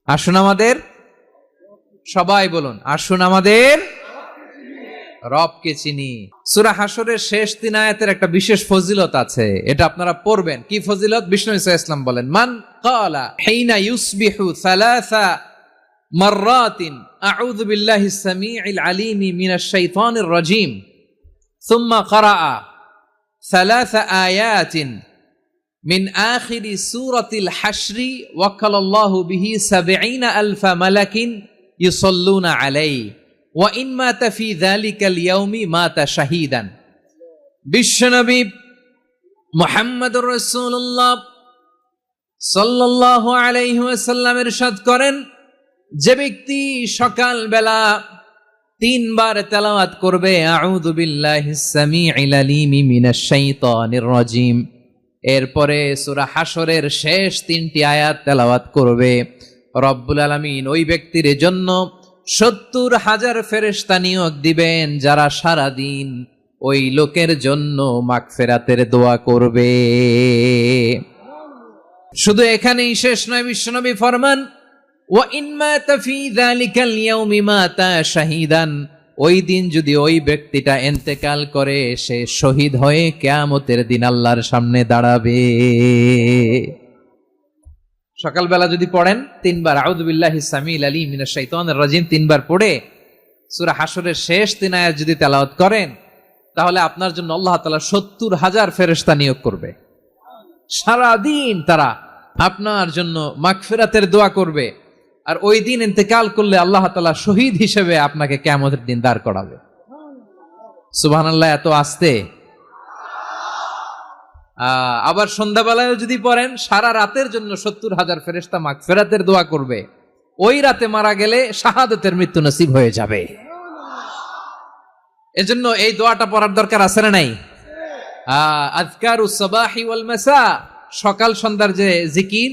আসুন আমাদের, সবাই বলুন, আসুন আমাদের রবকে চিনি। সূরা হাশরের শেষ 3 আয়াতের একটা বিশেষ ফজিলত আছে, এটা আপনারা পড়বেন। কি ফজিলত? বিষ্ণু ঈসা ইসলাম বলেন, মান ক্বালা হিনা ইউসবিহু সালাসা মাররাতিন আউযু বিল্লাহিস সামিউল আলিম মিনাশ শাইতানির রাজীম সুম্মা ক্বারাআ সালাসা আয়াতিন মিন আখিরি সূরাতিল হাশরি ওয়াক্কালাল্লাহু বিহি ৭০,০০০ মালাকিন ইউসাল্লুনা আলাইহি ওয়া ইন মাতা ফি যালিকাল ইয়াউমি মাতা শাহীদান। বিশ্বনবী মুহাম্মদুর রাসূলুল্লাহ সাল্লাল্লাহু আলাইহি ওয়াসাল্লাম ইরশাদ করেন, যে ব্যক্তি সকাল বেলা 3 বার তেলাওয়াত করবে আউযু বিল্লাহিস সামিউল আলিম মিনাশ শাইতানির রাজীম, এরপরে সূরা হাশরের শেষ 3টি আয়াত তেলাওয়াত করবে, রব্বুল আলামিন ওই ব্যক্তির জন্য ৭০,০০০ ফেরেশতা নিয়োগ দিবেন, যারা সারা দিন ওই লোকের জন্য মাগফিরাতের দোয়া করবে। শুধু এখানেই শেষ নয়, বিশ্বনবী ফরমান, ওয়া ইন মাতা ফি যালিকাল ইয়াউমি মাতা শাহীদান, ওই দিন যদি ওই ব্যক্তিটা ইন্তেকাল করে, সে শহীদ হয়ে কিয়ামতের দিন আল্লাহর সামনে দাঁড়াবে। সকালবেলা যদি পড়েন 3 বার আউযু বিল্লাহিস সামিউল আলিম মিনাশ শাইতানির রাজীম 3 বার পড়ে সূরা হাশরের শেষ 3 আয়াত যদি তেলাওয়াত করেন, তাহলে আপনার জন্য আল্লাহ তাআলা ৭০,০০০ ফেরেশতা নিয়োগ করবে। সারা দিন তারা আপনার জন্য মাগফিরাতের দোয়া করবে, আর ওই দিন ইন্তেকাল করলে আল্লাহ তাআলা শহীদ হিসেবে আপনাকে কিয়ামতের দিন দাঁড় করাবে। সুবহানাল্লাহ, এত আস্তে। আবার সন্ধ্যাবেলায় যদি পড়েন, সারা রাতের জন্য ৭০,০০০ ফেরেশতা মাগফিরাতের দোয়া করবে। ওই রাতে মারা গেলে শাহাদাতের মৃত্যু নসিব হয়ে যাবে। এজন্য এই দোয়াটা পড়ার দরকার আছে না নাই? আযকারুস সাবাহি ওয়াল মাসা, সকাল সন্ধ্যার যে জিকির,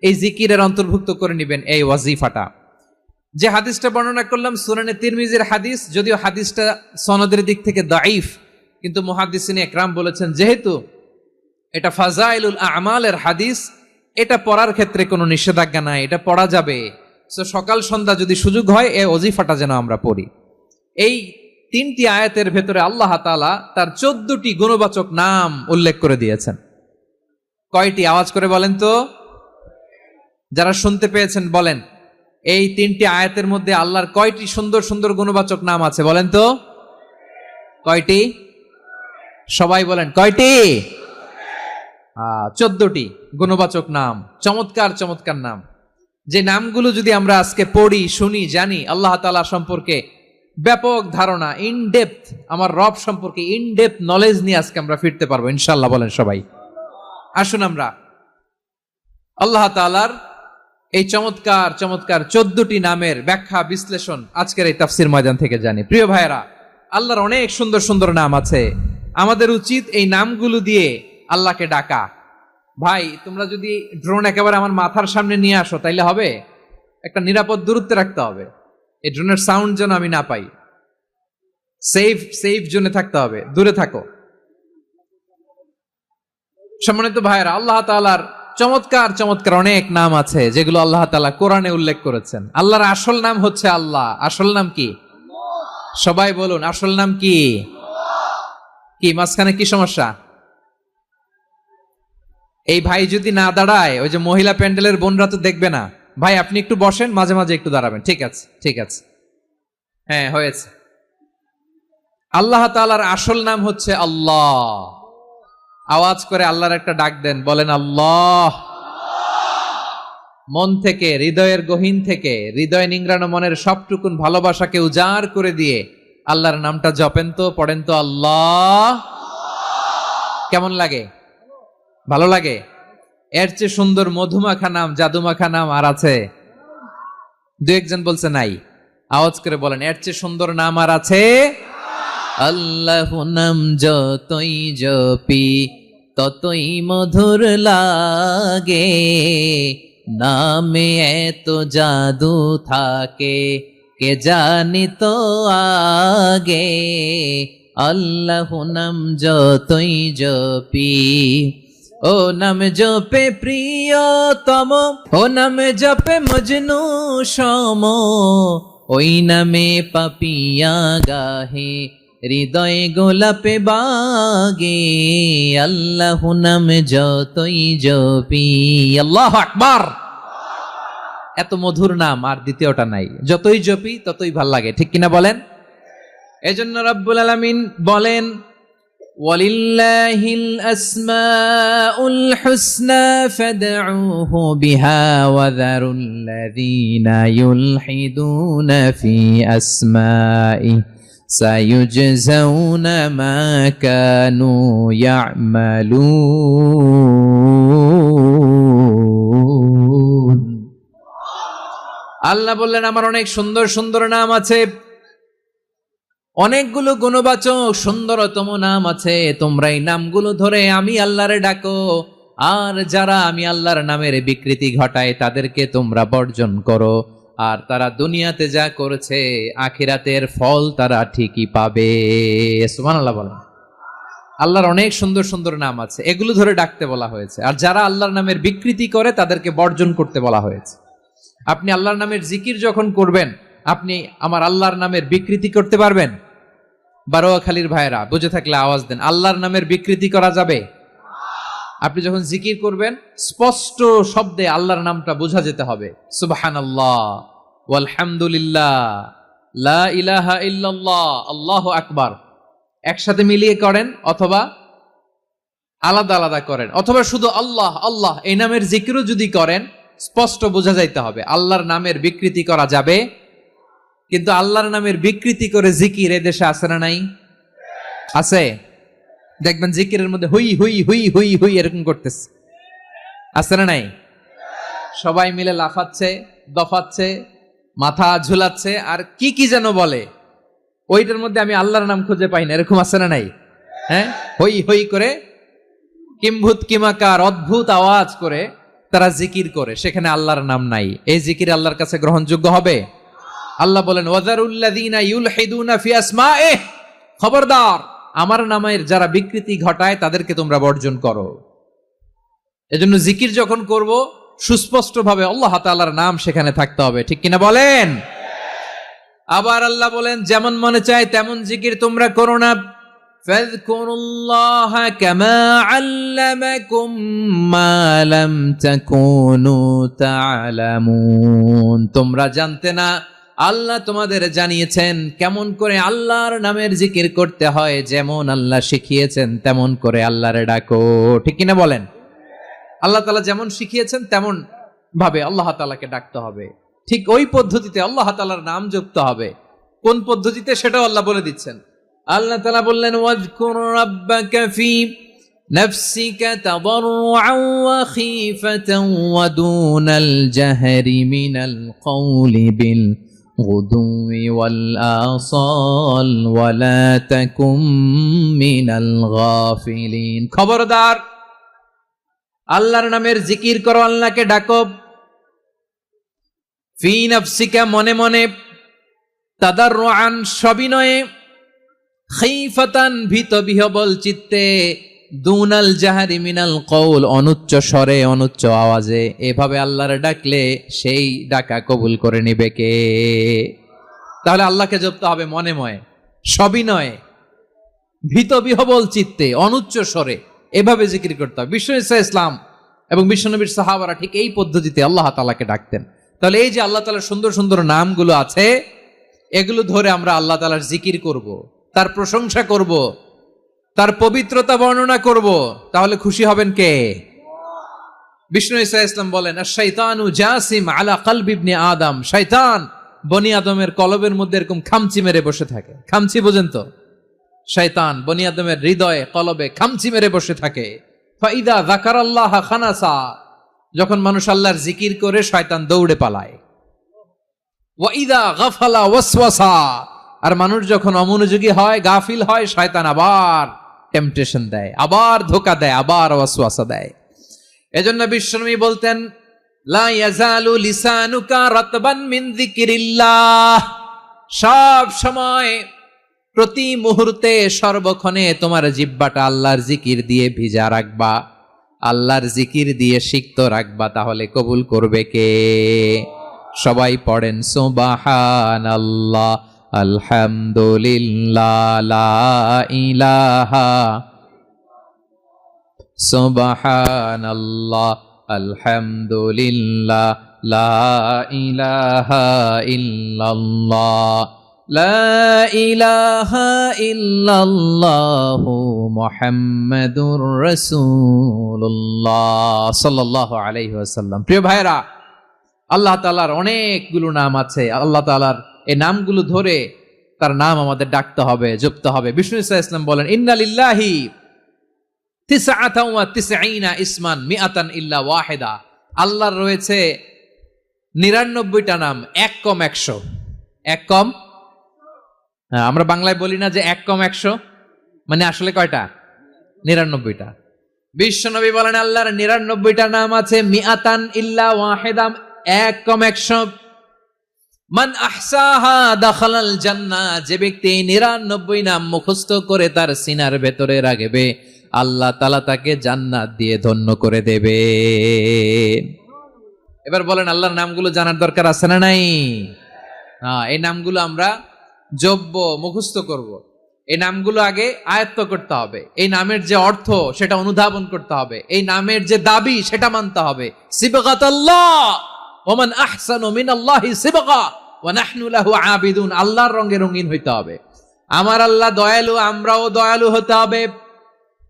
এই জিকিরের অন্তর্ভুক্ত করে নেবেন এই ওয়াজিফাটা। যে হাদিসটা বর্ণনা করলাম সুনানে তিরমিজির হাদিস, যদিও হাদিসটা সনদের দিক থেকে দাঈফ, কিন্তু মুহাদ্দিসিন ইকরাম বলেছেন যেহেতু এটা ফাজাইলুল আমালের হাদিস, এটা পড়ার ক্ষেত্রে কোনো নিষেধাজ্ঞা নাই, এটা পড়া যাবে। সো সকাল সন্ধ্যা যদি সুযোগ হয় এই ওয়াজিফাটা যেন আমরা পড়ি। এই 3টি আয়াতের ভেতরে আল্লাহ তাআলা তার 14টি গুণবাচক নাম উল্লেখ করে দিয়েছেন। কয়টি? আওয়াজ করে বলেন তো, যারা শুনতে পেয়েছেন বলেন, এই 3টি আয়াতের মধ্যে আল্লাহর কয়টি সুন্দর সুন্দর গুণবাচক নাম আছে বলেন তো? কয়টি? সবাই বলেন, কয়টি? 14টি গুণবাচক নাম, চমৎকার চমৎকার নাম। যে নামগুলো যদি আমরা আজকে পড়ি, শুনি, জানি, আল্লাহ তাআলা সম্পর্কে ব্যাপক ধারণা, ইন ডেপথ, আমার রব সম্পর্কে ইন ডেপথ নলেজ নিয়ে আজকে আমরা ফিরতে পারবো ইনশাআল্লাহ। বলেন সবাই। আসুন আমরা আল্লাহ তাআলার এই চমৎকার চমৎকার 14টি নামের ব্যাখ্যা বিশ্লেষণ আজকের এই তাফসীর ময়দান থেকে জানি। প্রিয় ভাইয়েরা, আল্লাহর অনেক সুন্দর সুন্দর নাম আছে, আমাদের উচিত এই নামগুলো দিয়ে আল্লাহকে ডাকা। ভাই, তোমরা যদি ড্রোন একেবারে আমার মাথার সামনে নিয়ে আসো তাইলে হবে? একটা নিরাপদ দূরত্বে রাখতে হবে, এই ড্রোনের সাউন্ড যেন আমি না পাই। সেফ জোনে থাকতে হবে, দূরে থাকো। সম্মানিত ভাইয়েরা, আল্লাহ তাআলার চমৎকার চমৎকার অনেক নাম আছে যেগুলো আল্লাহ তাআলা কোরআনে উল্লেখ করেছেন। আল্লাহর আসল নাম হচ্ছে আল্লাহ। আসল নাম কি? সবাই বলুন, আসল নাম কি? কি মাঝখানে কি সমস্যা? এই ভাই যদি না দাঁড়ায়, ওই যে মহিলা প্যান্ডেলের বোনরা তো দেখবে না। ভাই আপনি একটু বসেন, মাঝে মাঝে একটু দাঁড়াবেন। ঠিক আছে, ঠিক আছে, হ্যাঁ হয়েছে। আল্লাহ তাআলার আসল নাম হচ্ছে আল্লাহ। আওয়াজ করে আল্লাহর একটা ডাক দেন, বলেন আল্লাহ। মন থেকে, হৃদয়ের গহীন থেকে, হৃদয় নিংড়ানো মনের সবটুকুন ভালোবাসাকে উজাড় করে দিয়ে আল্লাহর নামটা জপেন তো, পড়েন তো আল্লাহ। কেমন লাগে? ভালো লাগে? এর চেয়ে সুন্দর মধুমাখা নাম, জাদুমাখা নাম আর আছে? 2-1 বলছে নাই। আওয়াজ করে বলেন, এর চেয়ে সুন্দর নাম আর আছে? আল্লাহ নাম যতই জপি ততই মধুর লাগে, নামে এত জাদু থাকে কে জানি তো আগে। আল্লাহ নাম যতই জপি ও নাম জপে প্রিয়তম, ও নাম জপে মজনু সম, ওই নামে পাপিয়া গাহে হৃদয়ে গোলাপে বাগে, আল্লাহু নাম যতই জপি। আল্লাহু আকবার। এত মধুর নাম আর দ্বিতীয়টা নাই, যতই জপি ততই ভাল লাগে, ঠিক কিনা বলেন? এজন্য রব্বুল আলামিন বলেন, ওয়ালিল্লাহিল আসমাউল হুসনা ফাদউহু বিহা ওয়া যারুল্লাযীনা ইউলহিদুনা ফি আসমাইহি সায়ুজজাউনা মা কানু ইয়া'মালুন। আল্লাহ বললেন, আমার অনেক সুন্দর সুন্দর নাম আছে, অনেকগুলো গুণবাচক সুন্দরতম নাম আছে, তোমরা এই নামগুলো ধরে আমি আল্লাহরে ডাকো, আর যারা আমি আল্লাহর নামের বিকৃতি ঘটায় তাদেরকে তোমরা বর্জন করো, আর তারা দুনিয়াতে যা করেছে আখিরাতের ফল তারা ঠিকই পাবে। সুবহানাল্লাহ বলেন। আল্লাহর অনেক সুন্দর সুন্দর নাম আছে, এগুলো ধরে ডাকতে বলা হয়েছে, আর যারা আল্লাহর নামের বিকৃতি করে তাদেরকে বর্জন করতে বলা হয়েছে। আপনি আল্লাহর নামের জিকির যখন করবেন, আপনি আমার আল্লাহর নামের বিকৃতি করতে পারবেন? বারোয়াখালীর ভাইরা বুঝে থাকলে আওয়াজ দেন, আল্লাহর নামের বিকৃতি করা যাবে? আপনি যখন জিকির করবেন স্পষ্ট শব্দে আল্লাহর নামটা বোঝা যেতে হবে। সুবহানাল্লাহ, ওয়ালহামদুলিল্লাহ, লা ইলাহা ইল্লাল্লাহ, আল্লাহু আকবার একসাথে মিলিয়ে করেন, অথবা আলাদা আলাদা করেন, অথবা শুধু আল্লাহ আল্লাহ এই নামের জিকিরও যদি করেন স্পষ্ট বোঝা যাইতে হবে। আল্লাহর নামের বিকৃতি করা যাবে, কিন্তু আল্লাহর নামের বিকৃতি করে জিকির এদেশে আছে না নাই? আছে। দেখবেন জিকিরের মধ্যে হুই হুই হুই হুই হুই এরকম করতেছে, আছে না নাই? সবাই মিলে লাফাচ্ছে, দফাচ্ছে, মাথা ঝুলাচ্ছে, আর কি কি যেন বলে, ওইটার মধ্যে আমি আল্লাহর নাম খুঁজে পাই না, এরকম আছে না নাই? হ্যাঁ, হই হই করে কিম্ভূত কিমাকার অদ্ভুত আওয়াজ করে তারা জিকির করে, সেখানে আল্লাহর নাম নাই। এই জিকির আল্লাহর কাছে গ্রহণযোগ্য হবে? আল্লাহ বলেন, ওয়াযারুল্লাযীনা ইউলহিদুনা ফি আসমাইহি, খবরদার আমার নামের যারা বিকৃতি ঘটায় তাদেরকে তোমরা বর্জন করো। এজন্য জিকির যখন করব সুস্পষ্ট ভাবে আল্লাহ তাআলার নাম সেখানে থাকতে হবে, ঠিক কিনা বলেন? আবার আল্লাহ বলেন, যেমন মনে চায় তেমন জিকির তোমরা করো না। ফাযকুরুল্লাহা কামা আল্লামাকুম মা লাম তাকুনু তা'লামুন। তোমরা জানতে না, আল্লাহ তোমাদের জানিয়েছেন কেমন করে আল্লাহর নামের জিকির করতে হয়, যেমন আল্লাহ শিখিয়েছেন তেমন করে আল্লাহরে ডাকো, ঠিক কিনা বলেন? আল্লাহ তাআলা যেমন শিখিয়েছেন তেমন ভাবে আল্লাহ তাআলাকে ডাকতে হবে, ঠিক ওই পদ্ধতিতে আল্লাহ তাআলার নাম জপতে হবে। কোন পদ্ধতিতে সেটাও আল্লাহ বলে দিচ্ছেন। আল্লাহ তাআলা বললেন, ওয়াযকুর রাব্বাকা ফি নাফসিকা তাদাররুআন ওয়া খীফাতান ওয়া দুনাল জাহরি মিনাল কওলি বিল গুদুই ওয়াল আসাল ওয়া লা তাকুম মিনাল গাফিলিন। খবরদার আল্লাহর নামের জিকির করো, আল্লাহকে ডাকো। ফি নাফসিকা মনে মনে, তাদাররুআন সবিনয়ে, খীফাতান ভীত বিহবল চিত্তে, দুনাল জাহারি মিনাল কওল অনুচ্চ স্বরে অনুচ্চ আওয়াজে। এভাবে আল্লাহর ডাকলে সেই ডাকা কবুল করে নিবে কে? তাহলে আল্লাহকে জপতে হবে মনে মনে, সবিনয়ে, ভীত বিহবল চিত্তে, অনুচ্চ স্বরে, এভাবে জিকির করতে হবে। বিশ্ব ইসলাম এবং বিশ্বনবীর সাহাবারা ঠিক এই পদ্ধতিতে আল্লাহ তাআলাকে ডাকতেন। তাহলে এই যে আল্লাহ তাআলার সুন্দর সুন্দর নামগুলো আছে, এগুলো ধরে আমরা আল্লাহ তাআলার জিকির করব, তার প্রশংসা করব, তার পবিত্রতা বর্ণনা করব, তাহলে খুশি হবেন কে? বিষ্ণু ঈসা ইসলাম বলেন, আশ-শাইতানু জাসিম আলা কলবি ইবনে আদম। শয়তান বনি আদমের কলবের মধ্যে এরকম খামচি মেরে বসে থাকে। খামচি বোঝেন তো? শয়তান বনি আদমের হৃদয়ে কলবে খামচি মেরে বসে থাকে। ফাইদা যাকারাল্লাহ খানাসা, যখন মানুষ আল্লাহর জিকির করে শয়তান দৌড়ে পালায়। ওয়াইদা গাফালা ওয়াসওয়াসা, আর মানুষ যখন অমনোযোগী হয়, গাফিল হয়, শয়তান আবার টেম্পটেশন দেয়, আবার ধোঁকা দেয়, আবার ওয়াসওয়াসা দেয়। এজন্য বিশ্বনবী বলতেন, লা ইয়াজালু লিসানুকা রাতবান মিন যিকিরিল্লাহ, সব সময় প্রতি মুহূর্তে সর্বক্ষণে তোমার জিহ্বাটা আল্লাহর জিকির দিয়ে ভিজা রাখবা। আল্লাহর জিকির দিয়ে সিক্ত রাখবা, তাহলে কবুল করবে কে? সবাই পড়েন সুবহানাল্লাহ, আলহামদুলিল্লাহ, লা ইলাহা, সুবহানাল্লাহ, আলহামদুলিল্লাহ, লা ইলাহা ইল্লাল্লাহ, লা ইলাহা ইল্লাল্লাহু মুহাম্মাদুর রাসূলুল্লাহ সাল্লাল্লাহু আলাইহি ওয়াসাল্লাম। প্রিয় ভাইরা, আল্লাহ তাআলার অনেকগুলো নাম আছে। আল্লাহ তাআলার এই নামগুলো ধরে তার নাম আমাদের ডাকতে হবে, জপতে হবে। বিষ্ণু ইসা ইসলাম বলেন, ইন্না লিল্লাহি তিসআতান ওয়া তিসঈনা ইসমান মিআতান ইল্লা ওয়াহিদা। আল্লাহর রয়েছে 99টা নাম, এক কম 100। এক কম, আমরা বাংলায় বলি না যে এক কম 100, মানে আসলে কয়টা? 99টা। বিশ্বনবী বলেন আল্লাহর 99টা নাম আছে, মিআতান ইল্লা ওয়াহিদা, এক কম 100। মান আহসাহা দাখালাল জান্নাহ, যে ব্যক্তি 99 নাম মুখস্থ করে তার সিনার ভেতরে রাখবে, আল্লাহ তাআলা তাকে জান্নাত দিয়ে ধন্য করে দেবে। এবার বলেন, আল্লাহর নামগুলো জানার দরকার আছে না নাই? এই নামগুলো আমরা জপব, মুখস্থ করব। এই নামগুলো আগে আয়ত্ত করতে হবে। এই নামের যে অর্থ সেটা অনুধাবন করতে হবে। এই নামের যে দাবি সেটা মানতে হবে। সিবগাতাল্লাহ ওয়া মান আহসানু মিনাল্লাহি সিবগা ওয়া নাহনু লাহু আবিদুন। আল্লাহর রঙে রঙিন হইতে হবে। আমার আল্লাহ দয়ালু, আমরাও দয়ালু হতে হবে।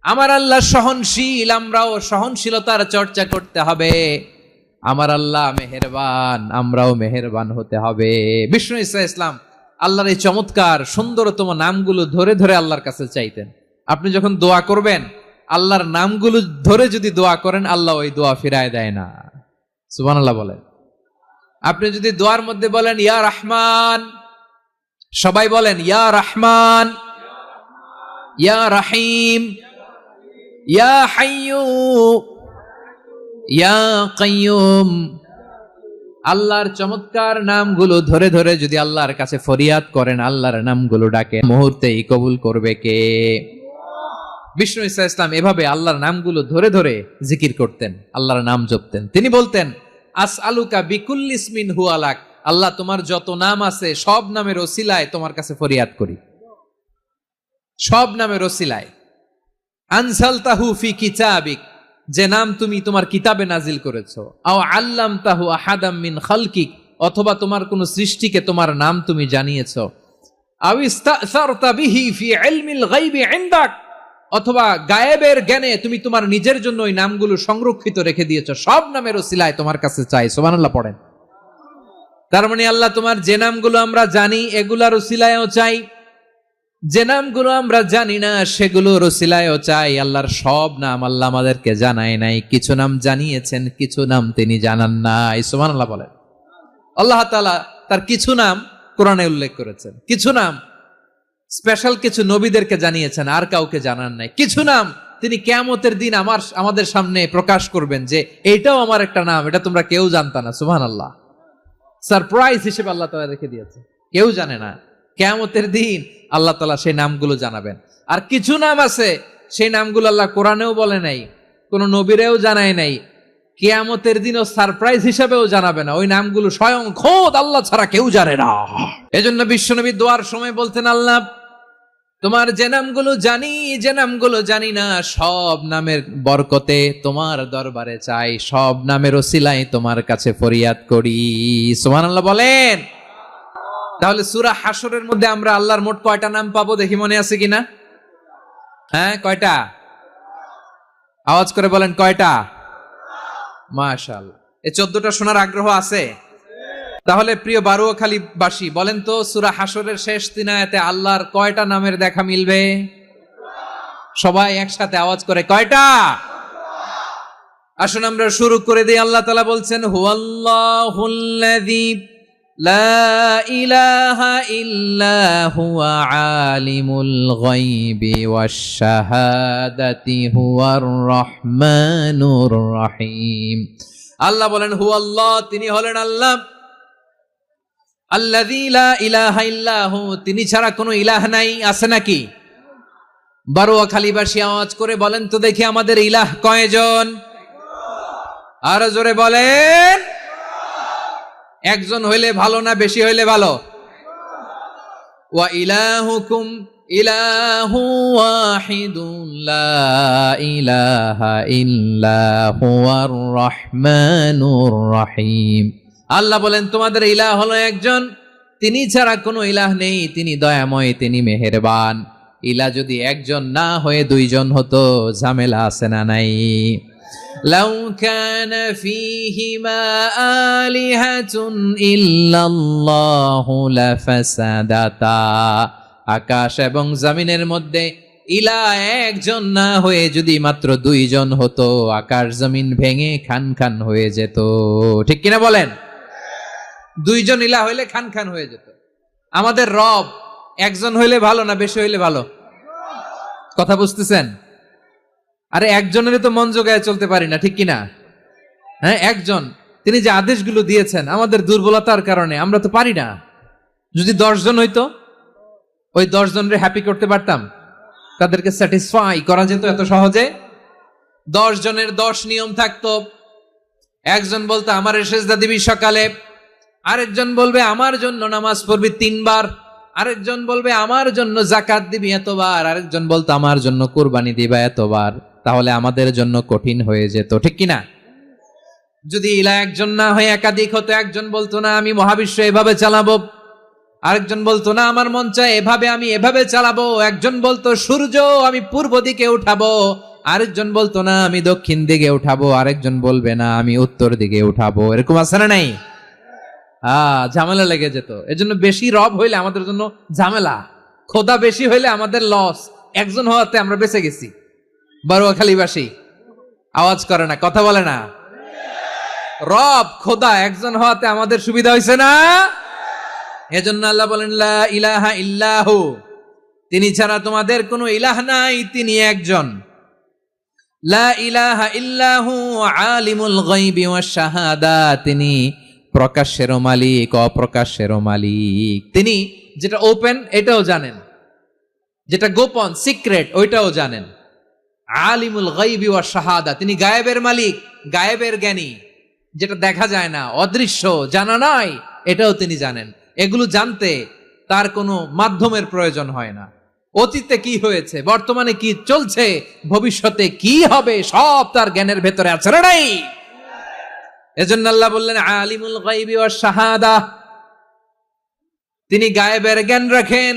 আমার আল্লাহ সহনশীল, আমরাও সহনশীলতার চর্চা করতে হবে। আমার আল্লাহ মেহেরবান, আমরাও মেহেরবান হতে হবে। বিষ্ণু ইসা ইসলাম আল্লাহর এই চমৎকার সুন্দরতম নামগুলো ধরে ধরে আল্লাহর কাছে চাইতেন। আপনি যখন দোয়া করবেন, আল্লাহর নামগুলো ধরে যদি দোয়া করেন, আল্লাহ ওই দোয়া ফিরায় দেয় না। সুবহানাল্লাহ বলেন। আপনি যদি দোয়ার মধ্যে বলেন ইয়া রহমান, সবাই বলেন ইয়া রহমান, ইয়া রহিম, ইয়া হাইয়ু, ইয়া কাইয়ুম, আল্লাহর চমৎকার নামগুলো ধরে ধরে যদি আল্লাহর কাছে ফরিয়াদ করেন, আল্লাহর নামগুলো ডাকে, মুহূর্তেই কবুল করবে কে? বিষ্ণু ইসা ইসলাম এভাবে আল্লাহর নামগুলো ধরে ধরে জিকির করতেন, আল্লাহর নাম জপতেন। তিনি বলতেন, আসআলুকা বিকুল্লি ইসমিন হুয়া লাক, আল্লাহ তোমার যত নাম আছে সব নামের ওসিলায় তোমার কাছে ফরিয়াদ করি, সব নামের ওসিলায়। আনজালতাহু ফি কিতাবিক, যে নাম তুমি তোমার কিতাবে নাজিল করেছো। আও আল্লামতাহু আহাদাম মিন খালকিক, অথবা তোমার কোন সৃষ্টিকে তোমার নাম তুমি জানিয়েছো। আও ইস্তাসারতা বিহি ফি ইলমিল গায়বি ইনদাক, অথবা গায়েবের জ্ঞানে তুমি তোমার নিজের জন্য ওই নামগুলো সংরক্ষিত রেখে দিয়েছো। সব নামের ওসিলায় তোমার কাছে চাই। সুবহানাল্লাহ পড়েন। তার মানে আল্লাহ তোমার যে নামগুলো আমরা জানি এগুলার ওসিলায়ও চাই, যে নামগুলো আমরা জানি না সেগুলোর ওসিলায়ও চাই। আল্লাহর সব নাম আল্লাহ আমাদেরকে জানায় নাই, কিছু নাম জানিয়েছেন, কিছু নাম তিনি জানান নাই। সুবহানাল্লাহ বলেন। আল্লাহ তাআলা তার কিছু নাম কোরআনে উল্লেখ করেছেন, কিছু নাম স্পেশাল কিছু নবীদেরকে জানিয়েছেন, আর কাউকে জানান নাই। কিছু নাম তিনি কিয়ামতের দিন আমাদের সামনে প্রকাশ করবেন যে এইটাও আমার একটা নাম, এটা তোমরা কেউ জানতা না। সুবহানাল্লাহ। সারপ্রাইজ হিসেবে আল্লাহ তাআলা রেখে দিয়েছে, কেউ জানে না। কিয়ামতের দিন আল্লাহ তাআলা সেই নামগুলো জানাবেন। আর কিছু নাম আছে সেই নামগুলো আল্লাহ কোরআনেও বলে নাই, কোন নবীরেও জানায় নাই, কিয়ামতের দিনও সারপ্রাইজ হিসেবেও জানাবে না। ওই নামগুলো স্বয়ং খোদ আল্লাহ ছাড়া কেউ জানে না। এজন্য বিশ্বনবী দোয়ার সময় বলতেন, আল্লাহ তোমার যে নামগুলো জানি, যে নামগুলো জানি না, সব নামের বরকতে তোমার দরবারে চাই, সব নামের ওসিলায় তোমার কাছে ফরিয়াদ করি। সুবহানাল্লাহ বলেন। তাহলে সূরা হাশরের মধ্যে আমরা আল্লাহর মোট কয়টা নাম পাবো দেখি, মনে আছে কিনা? হ্যাঁ, কয়টা? আওয়াজ করে বলেন কয়টা? মাশাআল্লাহ। এই 14টা শোনার আগ্রহ আছে? তাহলে প্রিয় বারুয়াখালী বাসী বলেন তো, সূরা হাশরের শেষ 3 আয়াতে আল্লাহর কয়টা নামের দেখা মিলবে? সবাই একসাথে আওয়াজ করে কয়টা? আসুন আমরা শুরু করে দিই। আল্লাহ তাআলা বলছেন, হুয়াল্লাহুল্লাযী লা ইলাহা ইল্লা হুয়া আলিমুল গায়বি ওয়াশ শাহাদাতি হুয়ার রহমানুর রহিম। আল্লাহ বলেন হুয়াল্লাহ, তিনি হলেন আল্লাহ। আল্লাযী লা ইলাহা ইল্লা হু, তিনি ছাড়া কোনো ইলাহ নাই। আছে নাকি? বারোয়াখালীবাসী আওয়াজ করে বলেন তো দেখি আমাদের ইলাহ কয়জন? আরো জোরে বলেন। একজন হইলে ভালো না বেশি হইলে ভালো? ওয়া ইলাহুকুম ইলাহু ওয়াহিদুন লা ইলাহা ইল্লা হুয়ার রহমানুর রহিম। আল্লাহ বলেন তোমাদের ইলাহ হলো একজন, তিনি ছাড়া কোনো ইলাহ নেই, তিনি দয়াময়, তিনি মেহেরবান। ইলাহ যদি একজন না হয়ে দুইজন হতো, ঝামেলা আছে না নাই? লাউ কানা ফীহিমা আলিহাতুন ইল্লাল্লাহু লাফাসাদাতা। আকাশ এবং জমিনের মধ্যে ইলাহ একজন না হয়ে যদি মাত্র দুইজন হতো, আকাশ জমিন ভেঙে খান খান হয়ে যেত। ঠিক কিনা বলেন? দুইজন ইলাহ হইলে খান খান হয়ে যেত। আমাদের রব একজন হইলে ভালো না বেশি হইলে ভালো? কথা বুঝতেছেন? আরে একজনের তো মন জোগায় চলতে পারি না, ঠিক কিনা? হ্যাঁ, একজন, তিনি যে আদেশগুলো দিয়েছেন আমাদের দুর্বলতার কারণে আমরা তো পারি না। যদি 10 জন হইতো, ওই 10 জনরে হ্যাপি করতে পারতাম, তাদেরকে স্যাটিসফাই করা যেত এত সহজে। 10 জনের 10 নিয়ম থাকতো। একজন বলতো আমার সেজদা দিবি সকালে, আরেকজন বলবে আমার জন্য নামাজ পড়বি 3 বার, আরেকজন বলবে আমার জন্য যাকাত দিবি এতবার, আরেকজন বলতো আমার জন্য কুরবানি দিবা এতবার। তাহলে আমাদের জন্য কঠিন হয়ে যেত, ঠিক কিনা? যদি ইলাহ একজন না হয়ে একাধিক হতো, একজন বলতো না আমি মহাবিশ্ব এভাবে চালাবো, আরেকজন বলতো না আমার মন চায় এভাবে, আমি এভাবে চালাবো, একজন বলতো সূর্য আমি পূর্ব দিকে উঠাবো, আরেকজন বলতো না আমি দক্ষিণ দিকে উঠাবো, আরেকজন বলবে না আমি উত্তর দিকে উঠাবো। এরকম আছে না নাই? ঝামেলা লেগে যেত। এজন্য বেশি রব হইলে আমাদের জন্য ঝামেলা, খোদা বেশি হইলে আমাদের লস। একজন হওয়াতে আমরা বেঁচে গেছি। বারোয়াখালীবাসী আওয়াজ করে না, কথা বলে না। রব খোদা একজন হওয়াতে আমাদের সুবিধা হয়েছে না? এজন্য আল্লাহ বলেন লা ইলাহা ইল্লাহু, তিনি ছাড়া তোমাদের কোনো ইলাহ নাই, তিনি একজন। লা ইলাহা ইল্লাহু আলিমুল গায়বি ওয়াশ শাহাদা, তিনি প্রকাশ্যেরও মালিক অপ্রকাশ্যেরও মালিক। তিনি যেটা ওপেন এটাও জানেন, যেটা গোপন সিক্রেট ওইটাও জানেন। আলিমুল গায়বি ওয়াশ শাহাদা, তিনি গায়েবের মালিক, গায়েবের জ্ঞানী, যেটা দেখা যায় না, অদৃশ্য, জানা নাই, এটাও তিনি জানেন। এগুলো জানতে তার কোনো মাধ্যমের প্রয়োজন হয় না। অতীতে কি হয়েছে, বর্তমানে কি চলছে, ভবিষ্যতে কি হবে, সব তার জ্ঞানের ভেতরে আছে না নাই? এজন্য আল্লাহ বললেন আলিমুল গায়বি ওয়াশ শাহাদা, তিনি গায়েবের জ্ঞান রাখেন,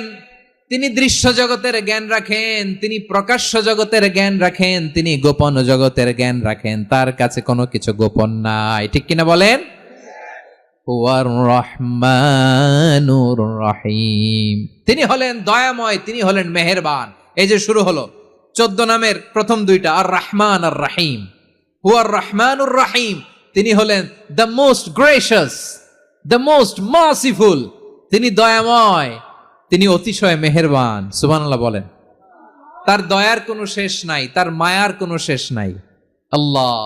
তিনি দৃশ্য জগতের জ্ঞান রাখেন, তিনি প্রকাশ্য জগতের জ্ঞান রাখেন, তিনি গোপন জগতের জ্ঞান রাখেন। তার কাছে কোনো কিছু গোপন নাই, ঠিক কিনা বলেন? হুয়ার রহমানুর রহিম, তিনি হলেন দয়াময়, তিনি হলেন মেহেরবান। এই যে শুরু হলো 14 নামের প্রথম দুইটা, আর রহমান আর রহিম। হুয়ার রহমানুর রহিম, তিনি হলেন the most gracious, the most merciful, তিনি দয়াময়, তিনি অতিশয় মেহেরবান। সুবহানাল্লাহ বলেন। তার দয়ার কোনো শেষ নাই, তার মায়ার কোনো শেষ নাই। আল্লাহ,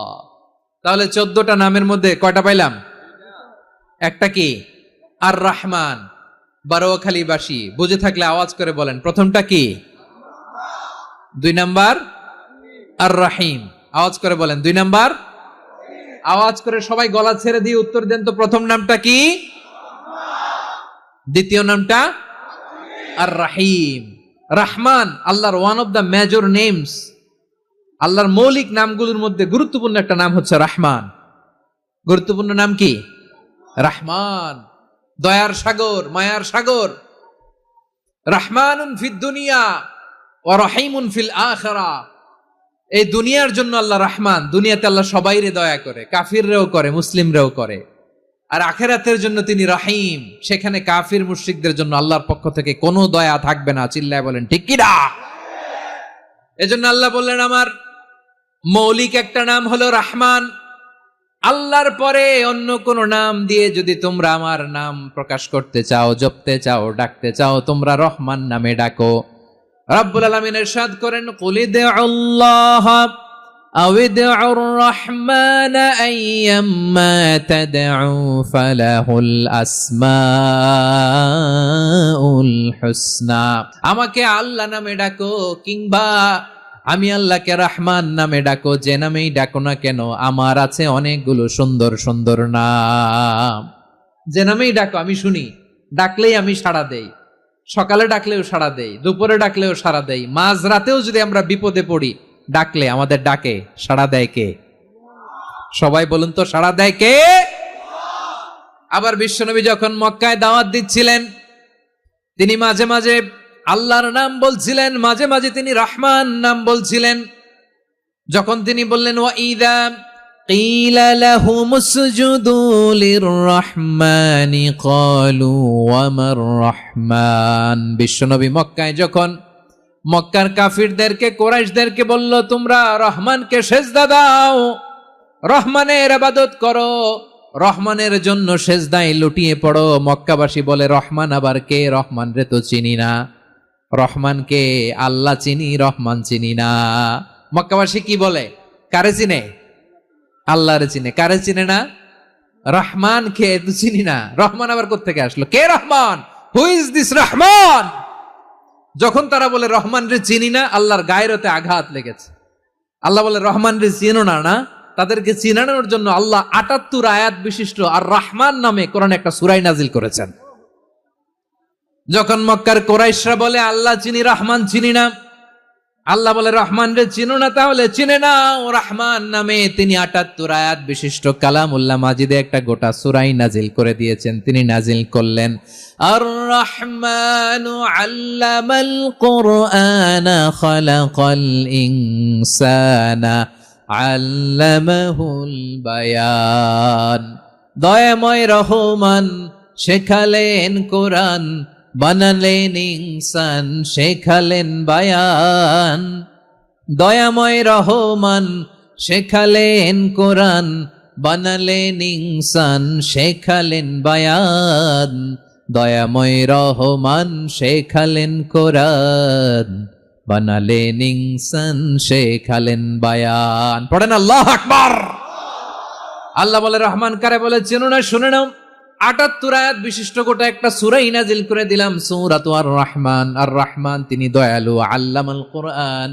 তাহলে 14টা নামের মধ্যে কয়টা পাইলাম? একটা কি? আর রহমান। বারোয়াখালীবাসী বুঝে থাকলে আওয়াজ করে বলেন প্রথমটা কি? 2 নাম্বার আর রহিম। আওয়াজ করে বলেন 2 নাম্বার। আওয়াজ করে সবাই গলা ছেড়ে দিয়ে উত্তর দেন তো, প্রথম নামটা কি? দ্বিতীয় নামটা? আর রহিম। রহমান আল্লাহর one of the major names, আল্লাহর মৌলিক নামগুলোর মধ্যে গুরুত্বপূর্ণ একটা নাম হচ্ছে রহমান। গুরুত্বপূর্ণ নাম কি? রহমান, দয়ার সাগর, মায়ার সাগর। রহমানুন ফিদ দুনিয়া ওয়া রহিমুন ফিল আখিরা। এই দুনিয়ার জন্য আল্লাহ রহমান, দুনিয়াতে আল্লাহ সবাইরে দয়া করে, কাফিররেও করে, মুসলিমরেও করে। আর আখিরাতের জন্য তিনি রহিম, সেখানে কাফির মুশরিকদের জন্য আল্লাহর পক্ষ থেকে কোনো দয়া থাকবে না। চিল্লায় বলেন ঠিক কি না? এজন্য আল্লাহ বললেন আমার মৌলিক একটা নাম হলো রহমান। আল্লাহর পরে অন্য কোন নাম দিয়ে যদি তোমরা আমার নাম প্রকাশ করতে চাও, জপতে চাও, ডাকতে চাও, তোমরা রহমান নামে ডাকো। রব্বুল আলামিন ইরশাদ করেন কুলিদুল্লাহ أو ادعوا الرحمن أيما تدعوا فله الأسماء الحسنى আমাকে আল্লাহ নামে ডাকো কিংবা আমি আল্লাহকে রহমান নামে ডাকো, যে নামেই ডাকো না কেন আমার আছে অনেকগুলো সুন্দর সুন্দর নাম। যে নামেই ডাকো আমি শুনি, ডাকলেই আমি সাড়া দেই, সকালে ডাকলেও সাড়া দেই, দুপুরে ডাকলেও সাড়া দেই, মাঝ রাতেও যদি আমরা বিপদে পড়ি ডাকলে আমাদের ডাকে সাড়া দেয় কে? সবাই বলুন তো, সাড়া দেয় কে? আবার বিশ্বনবী যখন মক্কায় দাওয়াত দিচ্ছিলেন তিনি মাঝে মাঝে আল্লাহর নাম বলছিলেন, মাঝে মাঝে তিনি রহমান নাম বলছিলেন। যখন তিনি বললেন ওয়াইদা কিলা লাহুমুসজুদু লিররহমানি ক্বালু ওয়ামার রহমান, বিশ্বনবী মক্কায় যখন মক্কার কাফিরদেরকে কুরাইশদেরকে বলল তোমরা রহমানকে সেজদা দাও, রহমানের ইবাদত করো, রহমানের জন্য সেজদায় লুটিয়ে পড়ো, মক্কাবাসী বলে রহমান আবার কে? রহমান রে তো চিনি না। রহমানকে আল্লাহ চিনি, রহমান চিনি না। মক্কাবাসী কি বলে? কারে চিনে? আল্লাহরে চিনে। কারে চিনে না? রহমান কে তো চিনি না। রহমান আবার কোত্থেকে আসলো? কে Rahman? Who is this Rahman? যখন তারা বলে রহমান রে চিনি না, আল্লাহর গায়রতে আঘাত লেগেছে। আল্লাহ বলে রহমান রে চিনো না, না তাদেরকে চিনানোর জন্য আল্লাহ ৭৮ আয়াত বিশিষ্ট আর রহমান নামে কোরআনে একটা সূরা নাজিল করেছেন। যখন মক্কার কুরাইশরা বলে আল্লাহ চিনি, রহমান চিনি না, আল্লাহ বলে রহমান রে চিনো না, তাহলে চিনে নাও রহমান নামে। তিনি ৭৮ আয়াত বিশিষ্ট কালামুল্লাহ মাজিদে একটা গোটা সূরা নাজিল করে দিয়েছেন। তিনি নাজিল করলেন আর রহমানু আল্লামাল কুরআনা খালাকাল ইনসানা আল্লামাহুল বায়ান, দয়াময় রহমান শেখালেন কোরআন, বানালেন ইনসান শেখালেন বায়ান। দয়াময় রহমান শেখালেন কোরআন, বানালেন ইনসান শেখালেন বায়ান। দয়াময় রহমান শেখালেন কোরআন, বানালেন ইনসান শেখালেন বায়ান। পড়েন আল্লাহু আকবার। আল্লাহ বলে রহমান কারে বলে চেনো না? শুনে নাও, ৭৮ আয়াত বিশিষ্ট গোটা একটা সূরা নাজিল করে দিলাম, সূরাতু আর রহমান। আর রহমান তিনি দয়ালু, আল্লামাল কোরআন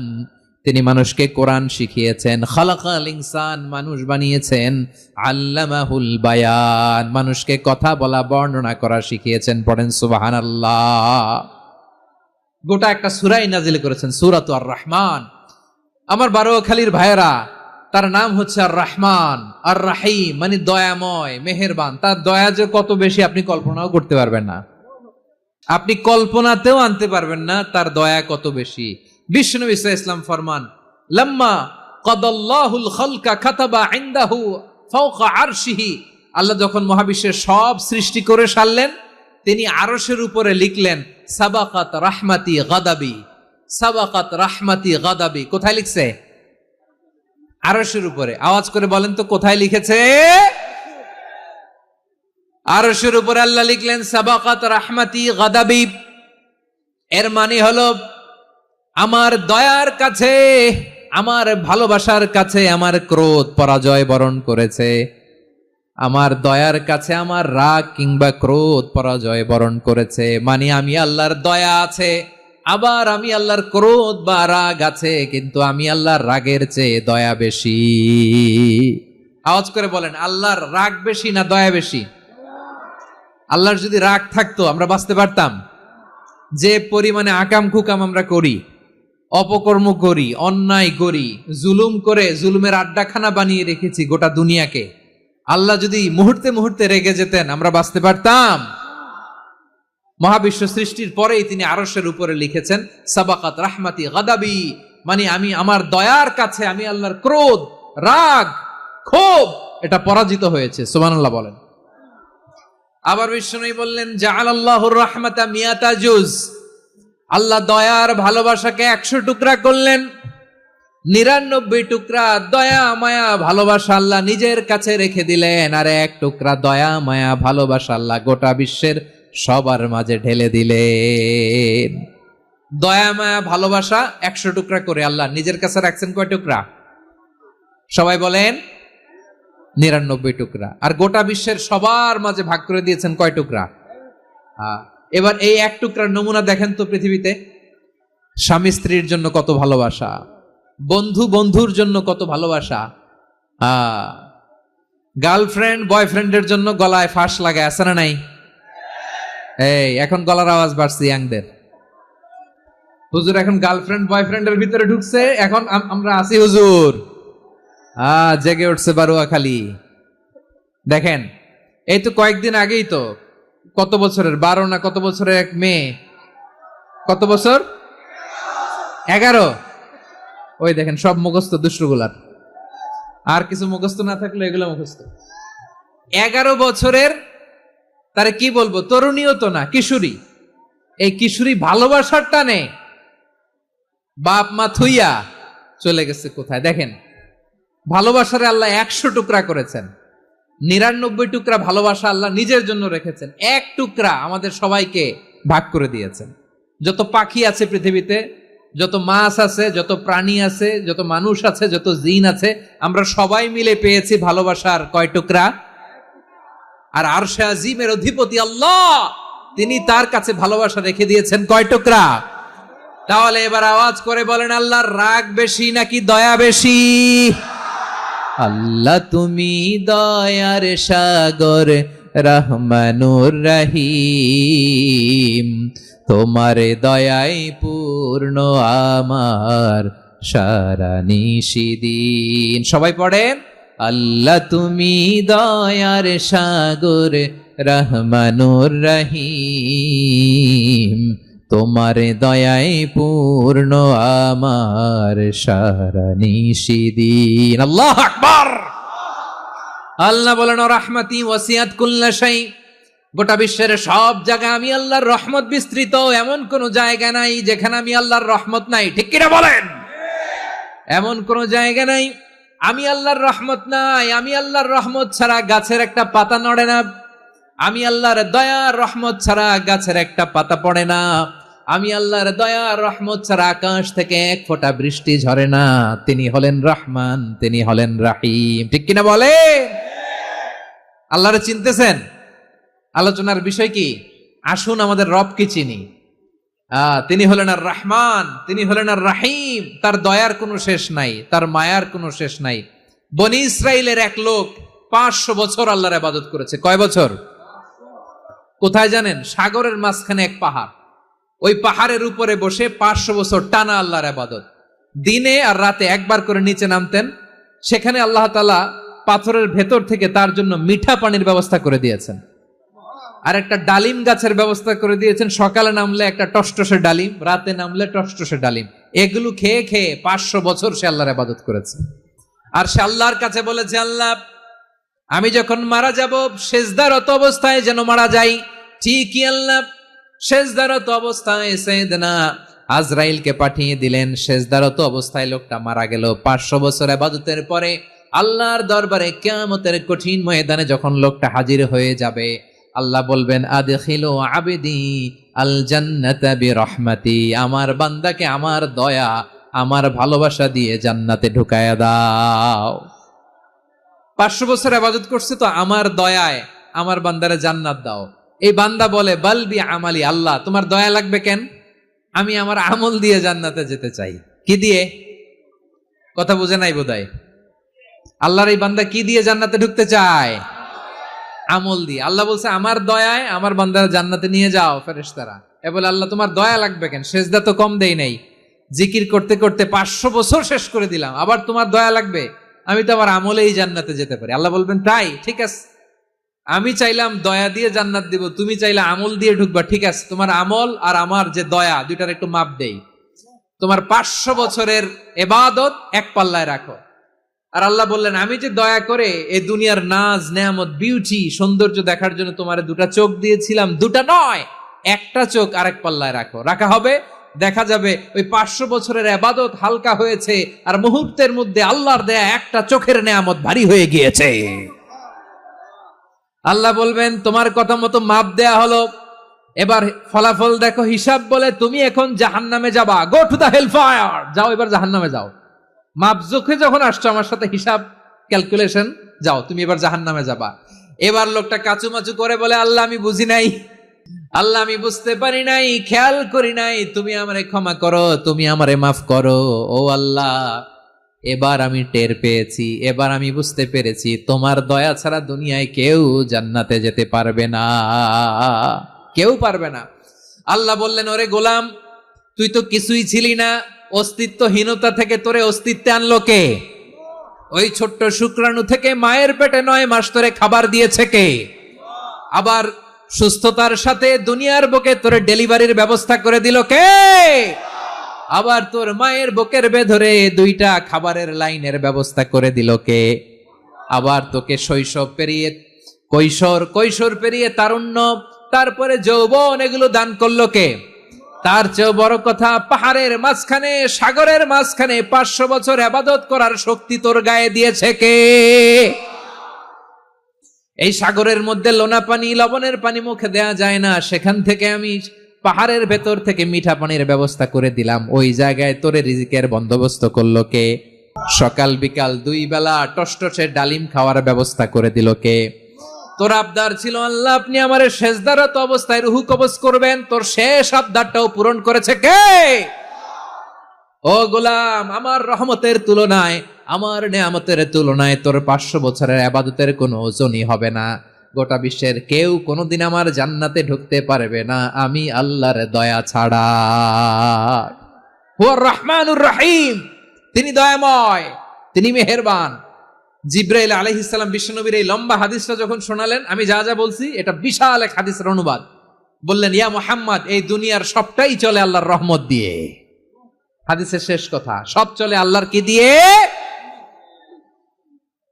তিনি মানুষকে কোরআন শিখিয়েছেন, খালাকাল ইনসান মানুষ বানিয়েছেন, আল্লামাহুল বায়ান মানুষকে কথা বলা বর্ণনা করা শিখিয়েছেন। পড়েন সুবহানাল্লাহ। গোটা একটা সূরা নাজিল করেছেন, সূরাতু আর রহমান। আমার বারোখালীর ভাইয়েরা, তার নাম হচ্ছে আর রহমান আর রাহিম, মানে দয়াময় মেহেরবান। তার দয়া যে কত বেশি আপনি কল্পনাও করতে পারবেন না, আপনি কল্পনাতেও আনতে পারবেন না তার দয়া কত বেশি। বিশ্বনবী সাল্লাল্লাহু আলাইহি ওয়াসাল্লাম ফরমান লাম্মা কাদাল্লাহুল খালকা কাতাবা ইনদাহু ফাওকা আরশিহি, আল্লাহ যখন মহাবিশ্বের সব সৃষ্টি করে সারলেন তিনি আরশের উপরে লিখলেন সাবাকাত রাহমাতি গাদাবি, সাবাকাত রাহমাতি গাদাবি। কোথায় লিখছে? আরশের উপরে। আওয়াজ করে বলেন তো কোথায় লিখেছে? আরশের উপরে আল্লাহ লিখলেন সাবাকাত রাহমাতি গাদাবি। এর মানে হলো আমার দয়ার কাছে, আমার ভালোবাসার কাছে আমার ক্রোধ পরাজয় বরণ করেছে, আমার দয়ার কাছে আমার রাগ কিংবা ক্রোধ পরাজয় বরণ করেছে। মানে আমি আল্লাহর দয়া আছে, আবার আমি আল্লাহর ক্রোধ বা রাগ আছে, কিন্তু আমি আল্লাহর রাগের চেয়ে দয়া বেশি। আওয়াজ করে বলেন আল্লাহর রাগ বেশি না দয়া বেশি? আল্লাহর যদি রাগ থাকতো আমরা বাঁচতে পারতাম? যে পরিমাণে আকাম কুকাম আমরা করি, অপকর্ম করি, অন্যায় করি, জুলুম করে জুলুমের আড্ডাখানা বানিয়ে রেখেছি গোটা দুনিয়াকে, আল্লাহ যদি মুহূর্তে মুহূর্তে রেগে যেতেন আমরা বাঁচতে পারতাম? মহাবিশ্ব সৃষ্টির পরেই তিনি আরশের উপরে লিখেছেন সাবাকাত রাহমাতি গাদাবি, মানে আমি আমার দয়ার কাছে আমি আল্লাহর ক্রোধ, রাগ, ক্ষোভ এটা পরাজিত হয়েছে। সুবহানাল্লাহ বলেন। আবার বিষ্ণু বললেন জাআলাল্লাহুর রাহমাতা মিয়াতা জুজ, আল্লাহ দয়ার ভালোবাসাকে ১০০ টুকরা করলেন, ৯৯ টুকরা দয়া মায়া ভালোবাসা আল্লাহ নিজের কাছে রেখে দিলেন, আর ১ টুকরা দয়া মায়া ভালোবাসা আল্লাহ গোটা বিশ্বের সবার মাঝে ঢেলে দিলেন। দয়া মায়া ভালোবাসা ১০০ টুকরা করে আল্লাহ নিজের কাছে রাখছেন কয় টুকরা? সবাই বলেন 99 টুকরা। আর গোটা বিশ্বের সবার মাঝে ভাগ করে দিয়েছেন কয় টুকরা? এবার এই এক টুকরার নমুনা দেখেন তো পৃথিবীতে। স্বামী স্ত্রীর জন্য কত ভালোবাসা, বন্ধু বন্ধুর জন্য কত ভালোবাসা, গার্লফ্রেন্ড বয়ফ্রেন্ডের জন্য গলায় ফাঁস লাগায়, আছে না নাই? এই এখন গলার আওয়াজ বাড়ছে ইয়াংদের। হুজুর এখন গার্লফ্রেন্ড বয়ফ্রেন্ডের ভিতরে ঢুকছে, এখন আমরা আছি হুজুর। জেগে উঠছে বারুয়াখালী। দেখেন এই তো কয়েকদিন আগেই তো, কত বছরের 12 না কত বছরের এক মেয়ে, কত বছর? 11। ওই দেখেন সব মুখস্থ দুষ্টগুলার, আর কিছু মুখস্থ না থাকলে এগুলো মুখস্থ। 11 বছরের, তারে কি বলবো, তরুণীও তো না, কিশোরী। এই কিশোরী ভালোবাসার টানে বাপ মা থুইয়া চলে গেছে কোথায়? দেখেন ভালোবাসারে আল্লাহ 100 টুকরা করেছেন, 99 টুকরা ভালোবাসা আল্লাহ নিজের জন্য রেখেছেন, এক টুকরা আমাদের সবাইকে ভাগ করে দিয়েছেন। যত পাখি আছে পৃথিবীতে, যত মাছ আছে, যত প্রাণী আছে, যত মানুষ আছে, যত জিন আছে, আমরা সবাই মিলে পেয়েছি ভালোবাসার কয় টুকরা? আর আরশে আজিমের অধিপতি আল্লাহ, তিনি তার কাছে ভালোবাসা রেখে দিয়েছেন কয় টুকরা? তাহলে এবার আওয়াজ করে বলেন, আল্লাহর রাগ বেশি নাকি দয়া বেশি? আল্লাহ তুমি দয়ার সাগর, রহমানুর রহিম, তোমার দয়াই পূর্ণ আমার সারা নিশিদিন। সবাই পড়েন, আল্লাহ তুমি দয়ার সাগর, রহমানুর রহিম, তোমার দয়াই পূর্ণ আমার সারা নিশিদিন। আল্লাহু আকবার। আল্লাহ বলেন, রাহমাতি ওয়াসিআত কুল্লা শাই, গোটা বিশ্বের সব জায়গায় আমি আল্লাহর রহমত বিস্তৃত, এমন কোন জায়গা নাই যেখানে আমি আল্লাহর রহমত নাই। ঠিক কিনা বলেন? এমন কোন জায়গা নাই আমি আল্লাহর রহমত নাই। আমি আল্লাহর রহমত ছাড়া গাছের একটা পাতা নড়ে না, আমি আল্লাহর দয়ার রহমত ছাড়া গাছের একটা পাতা পড়ে না, আমি আল্লাহর দয়ার রহমত ছাড়া আকাশ থেকে এক ফোঁটা বৃষ্টি ঝরে না। তিনি হলেন রহমান, তিনি হলেন রাহিম। ঠিক কিনা বলে? আল্লাহরে চিনতেছেন? আলোচনার বিষয় কি? আসুন আমাদের রবকে চিনি। তিনি হলেন আর রহমান, তিনি হলেন আর রাহিম। তার দয়ার কোনো শেষ নাই, তার মায়ার কোনো শেষ নাই। বনি ইসরাইলের এক লোক 500 বছর আল্লাহর ইবাদত করেছে। কয় বছর? কোথায় জানেন? সাগরের মাঝখানে এক পাহাড়, ওই পাহাড়ের উপরে বসে 500 বছর টানা আল্লাহর ইবাদত। দিনে আর রাতে একবার করে নিচে নামতেন। সেখানে আল্লাহ তাআলা পাথরের ভেতর থেকে তার জন্য মিঠা পানির ব্যবস্থা করে দিয়েছেন, আর একটা ডালিম গাছের ব্যবস্থা করে দিয়েছেন। সকালে নামলে একটা টসটসে ডালিম, রাতে নামলে টসটসে ডালিম। এগুলো খেয়ে খেয়ে 500 বছর সে আল্লাহর ইবাদত করেছে। আর সে আল্লাহর কাছে বলেছে, আল্লাহ আমি যখন মারা যাব সেজদারত অবস্থায় যেন মারা যাই। ঠিকই আল্লাহ সেজদারত অবস্থায় সাইয়েদনা আজরাইলকে পাঠিয়ে দিলেন। সেজদারত অবস্থায় লোকটা মারা গেল। 500 বছর ইবাদতের পরে আল্লাহর দরবারে কিয়ামতের কঠিন ময়দানে যখন লোকটা হাজির হয়ে যাবে, আল্লাহ বলবেন, আদখিলু আবদি আল জান্নাতা বিরহমাতি, আমার বান্দাকে আমার দয়া, আমার ভালোবাসা দিয়ে জান্নাতে ঢুকায়া দাও। 500 বছর ইবাদত করছে তো আমার দয়ায় আমার বান্দারে জান্নাত দাও। এই বান্দা বলে, বালবি আমালি, আল্লাহ তোমার দয়া লাগবে কেন? আমি আমার আমল দিয়ে জান্নাতে যেতে চাই। কি দিয়ে? কথা বুঝে নাই বোধহয়। আল্লাহর এই বান্দা কি দিয়ে জান্নাতে ঢুকতে চায়? আমল দিয়ে। আল্লাহ বলছে, আমার দয়ায় আমার বান্দারা জান্নাতে নিয়ে যাও ফেরেশতারা। এ বলে, আল্লাহ তোমার দয়া লাগবে কেন? সেজদা তো কম দেই নাই, জিকির করতে করতে 500 বছর শেষ করে দিলাম, আবার তোমার দয়া লাগবে? আমি তো আমার আমলেই জান্নাতে যেতে পারি। আল্লাহ বলবেন, তাই ঠিক আছে, আমি চাইলাম দয়া দিয়ে জান্নাত দিব, তুমি চাইলে আমল দিয়ে ঢুকবা, ঠিক আছে, তোমার আমল আর আমার যে দয়া দুইটার একটু মাপ দেই। তোমার 500 বছরের ইবাদত এক পাল্লায় রাখো। আর আল্লাহ বললেন, আমি যে দয়া করে এই দুনিয়ার নাজ নেয়ামত বিউটি সৌন্দর্য দেখার জন্য তোমার 2টা চোখ দিয়েছিলাম, 2টা নয়, একটা চোখ আরেক পাল্লায় রাখো। রাখা হবে, দেখা যাবে ওই 500 বছরের ইবাদত হালকা হয়েছে, আর মুহূর্তের মধ্যে আল্লাহর দেয়া একটা চোখের নেয়ামত ভারী হয়ে গিয়েছে। আল্লাহ বলবেন, তোমার কথা মতো মাপ দেয়া হলো, এবার ফলাফল দেখো। হিসাব বলে, তুমি এখন জাহান্নামে যাবা, go to the hell fire, যাও এবার জাহান্নামে যাও। মাপজোখে যখন আসছো আমার সাথে হিসাব ক্যালকুলেশন, যাও তুমি এবার জাহান্নামে যাবা। এবার লোকটা কাচুমাচু করে বলে, আল্লাহ আমি বুঝি নাই, আল্লাহ আমি বুঝতে পারি নাই, খেয়াল করি নাই, তুমি আমারে ক্ষমা করো, তুমি আমারে মাফ করো। ও আল্লাহ, এবার আমি টের পেয়েছি, এবার আমি বুঝতে পেরেছি, তোমার দয়া ছাড়া দুনিয়ায় কেউ জান্নাতে যেতে পারবে না, কেউ পারবে না। আল্লাহ বললেন, ওরে গোলাম, তুই তো কিছুই ছিলি না, অস্তিত্বহীনতা থেকে তোরে অস্তিত্বে আনলো কে? ওই ছোট্ট শুক্রাণু থেকে মায়ের পেটে 9 মাস ধরে খাবার দিয়েছে কে? আবার সুস্থতার সাথে দুনিয়ার বুকে তোরে ডেলিভারির ব্যবস্থা করে দিল কে? আবার তোর মায়ের বুকের ভেতরে 2টা খাবারের লাইনের ব্যবস্থা করে দিল কে? আবার তোকে শৈশব পেরিয়ে কৈশোর পেরিয়ে তারুণ্য, তারপরে যৌবন, এগুলো দান করলো কে? তার চেয়েও বড় কথা, পাহাড়ের মাঝখানে, সাগরের মাঝখানে 500 বছর ইবাদত করার শক্তি তোর গায়ে দিয়েছে কে? এই সাগরের মধ্যে লোনা পানি, লবণের পানি মুখে দেয়া যায় না, সেখান থেকে আমি পাহাড়ের ভেতর থেকে মিঠা পানির ব্যবস্থা করে দিলাম। ওই জায়গায় তোরে রিজিকের বন্দোবস্ত করলো কে? সকাল বিকাল 2 বেলা টসটসে ডালিম খাওয়ার ব্যবস্থা করে দিল কে? তোর আবদার ছিল, আল্লাহ আপনি আমারে সেজদারত অবস্থায় রুহু কবজ করবেন, তোর শেষ আবদারটাও পূরণ করেছে কে? ও গোলাম, আমার রহমতের তুলনায়, আমার নেয়ামতের তুলনায় তোর 500 বছরের ইবাদতের কোনো ওজনই হবে না। গোটা বিশ্বের কেউ কোনোদিন আমার জান্নাতে ঢুকতে পারবে না আমি আল্লাহর দয়া ছাড়া। হুয়ার রহমানুর রহিম, তিনি দয়াময়, তিনি মেহেরবান। জিব্রাইল আলাইহিস সালাম বিশ্বনবীর এই লম্বা হাদিসটা যখন শোনালেন, আমি যা যা বলছি এটা বিশাল এক হাদিসের অনুবাদ। বললেন, ইয়া মুহাম্মদ, এই দুনিয়ার সবটাই চলে আল্লাহর রহমত দিয়ে। হাদিসের শেষ কথা, সব চলে আল্লাহর কি দিয়ে?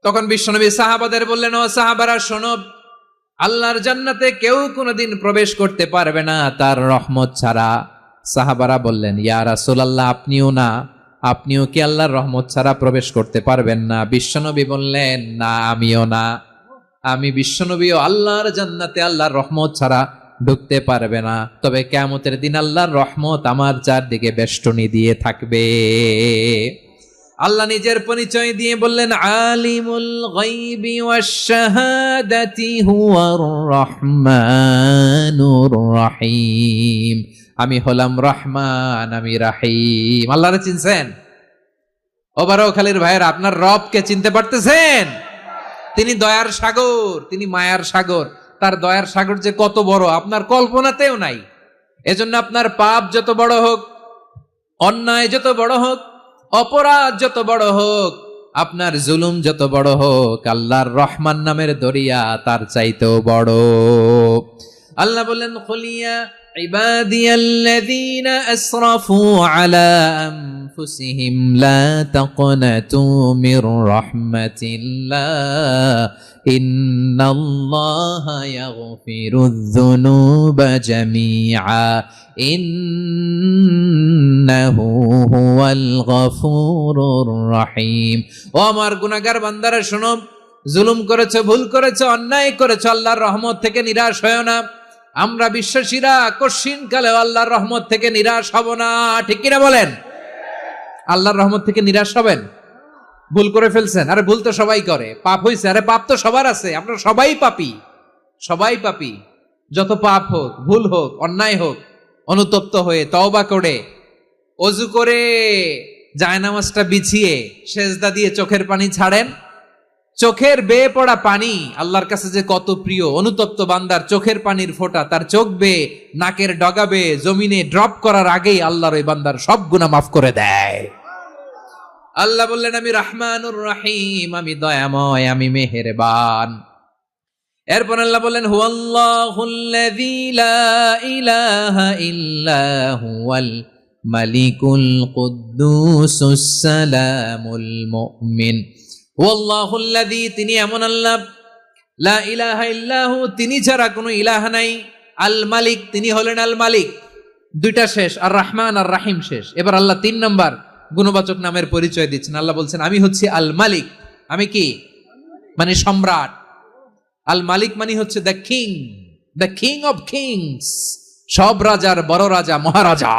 তখন বিশ্বনবী সাহাবাদের বললেন, ও সাহাবারা শোনো, আল্লাহর জান্নাতে কেউ কোনোদিন প্রবেশ করতে পারবে না তার রহমত ছাড়া। সাহাবারা বললেন, ইয়া রাসূলুল্লাহ, আপনিও না? আপনিও কি আল্লাহর রহমত ছাড়া প্রবেশ করতে পারবেন না? বিশ্বনবী বললেন, না, আমিও না। আমি বিশ্বনবীও আল্লাহর জান্নাতে আল্লাহর রহমত ছাড়া ঢুকতে পারবে না। তবে কিয়ামতের দিন আল্লাহর রহমত আমার চারদিকে বেষ্টনী দিয়ে থাকবে। আল্লাহ নিজের পরিচয় দিয়ে বললেন, আলিমুল গায়বি ওয়াশ শাহাদাতি হুয়ার রহমানুর রহিম। আমি হলাম রহমান, আমি রাহিম। আল্লাহরে চিনছেন? ওবারও খালির ভাইয়ের, আপনার রবকে চিনতে পারতেছেন? তিনি দয়ার সাগর, তিনি মায়ার সাগর। তার দয়ার সাগর যে কত বড় আপনার কল্পনাতেও নাই। এজন্য আপনার পাপ যত বড় হোক, অন্যায় যত বড় হোক, অপরাধ যত বড় হোক, আপনার জুলুম যত বড় হোক, আল্লাহর রহমান নামের দরিয়া তার চাইতেও বড়। আল্লাহ বললেন, খুলিয়া ইবাদিয়াল্লাযীনা আসরাফু আলা আনফুসিহিম লা তাকনাতু মির রাহমাতিল্লাহ ইন্নাল্লাহা ইয়াগফিরুয যুনুবা জামিআ ইন্নাহু হুয়াল গফুরুর রহিম। ও আমার গুনাহগার বান্দারা শোনো, জুলুম করেছো, ভুল করেছো, অন্যায় করেছো, আল্লাহর রহমত থেকে নিরাশ হয়ো না। আমরা বিশ্বাসীরা কশিনকালে আল্লাহর রহমত থেকে নিরাশ হব না, ঠিক কিনা বলেন? আল্লাহর রহমত থেকে নিরাশ হবেন? ভুল করে ফেলছেন, আরে ভুল তো সবাই করে। পাপ হয়েছে, আরে পাপ তো সবার আছে, আমরা সবাই পাপী, সবাই পাপী। যত পাপ হোক, ভুল হোক, অন্যায় হোক, অনুতপ্ত হয়ে তওবা করে, ওযু করে, জায়নামাজটা বিছিয়ে সেজদা দিয়ে চোখের পানি ছাড়েন। চোখের বেয়ে পড়া পানি আল্লাহর কাছে যে কত প্রিয়। অনুতপ্ত বান্দার চোখের পানির ফোঁটা তার চোখ বেয়ে, নাকের ডগা বেয়ে জমিনে ড্রপ করার আগেই আল্লাহর ওই বান্দার সব গুনাহ মাফ করে দেয়। আল্লাহ বললেন, আমি রহমানুর রহিম, আমি দয়াময়, আমি মেহেরবান। এরপর আল্লাহ বললেন, হুয়াল্লাহুল্লাযী লা ইলাহা ইল্লা হুয়াল মালিকুল কুদ্দুসুস সালামুল মুমিন। ওয়াল্লাহুল্লাযী, তিনি এমন আল্লাহ, লা ইলাহা ইল্লাহু, তিনি ছাড়া কোনো ইলাহ নাই। আল মালিক, তিনি হলেন আল মালিক। 2টা শেষ, আর রহমান আর রাহিম শেষ। এবার আল্লাহ 3 নাম্বার গুণবাচক নামের পরিচয় দিচ্ছেন। আল্লাহ বলছেন, আমি হচ্ছি আল মালিক। আমি কি? মানে সম্রাট। আল মালিক মানে হচ্ছে the king, the king of kings. সব রাজার বড় রাজা, মহারাজা।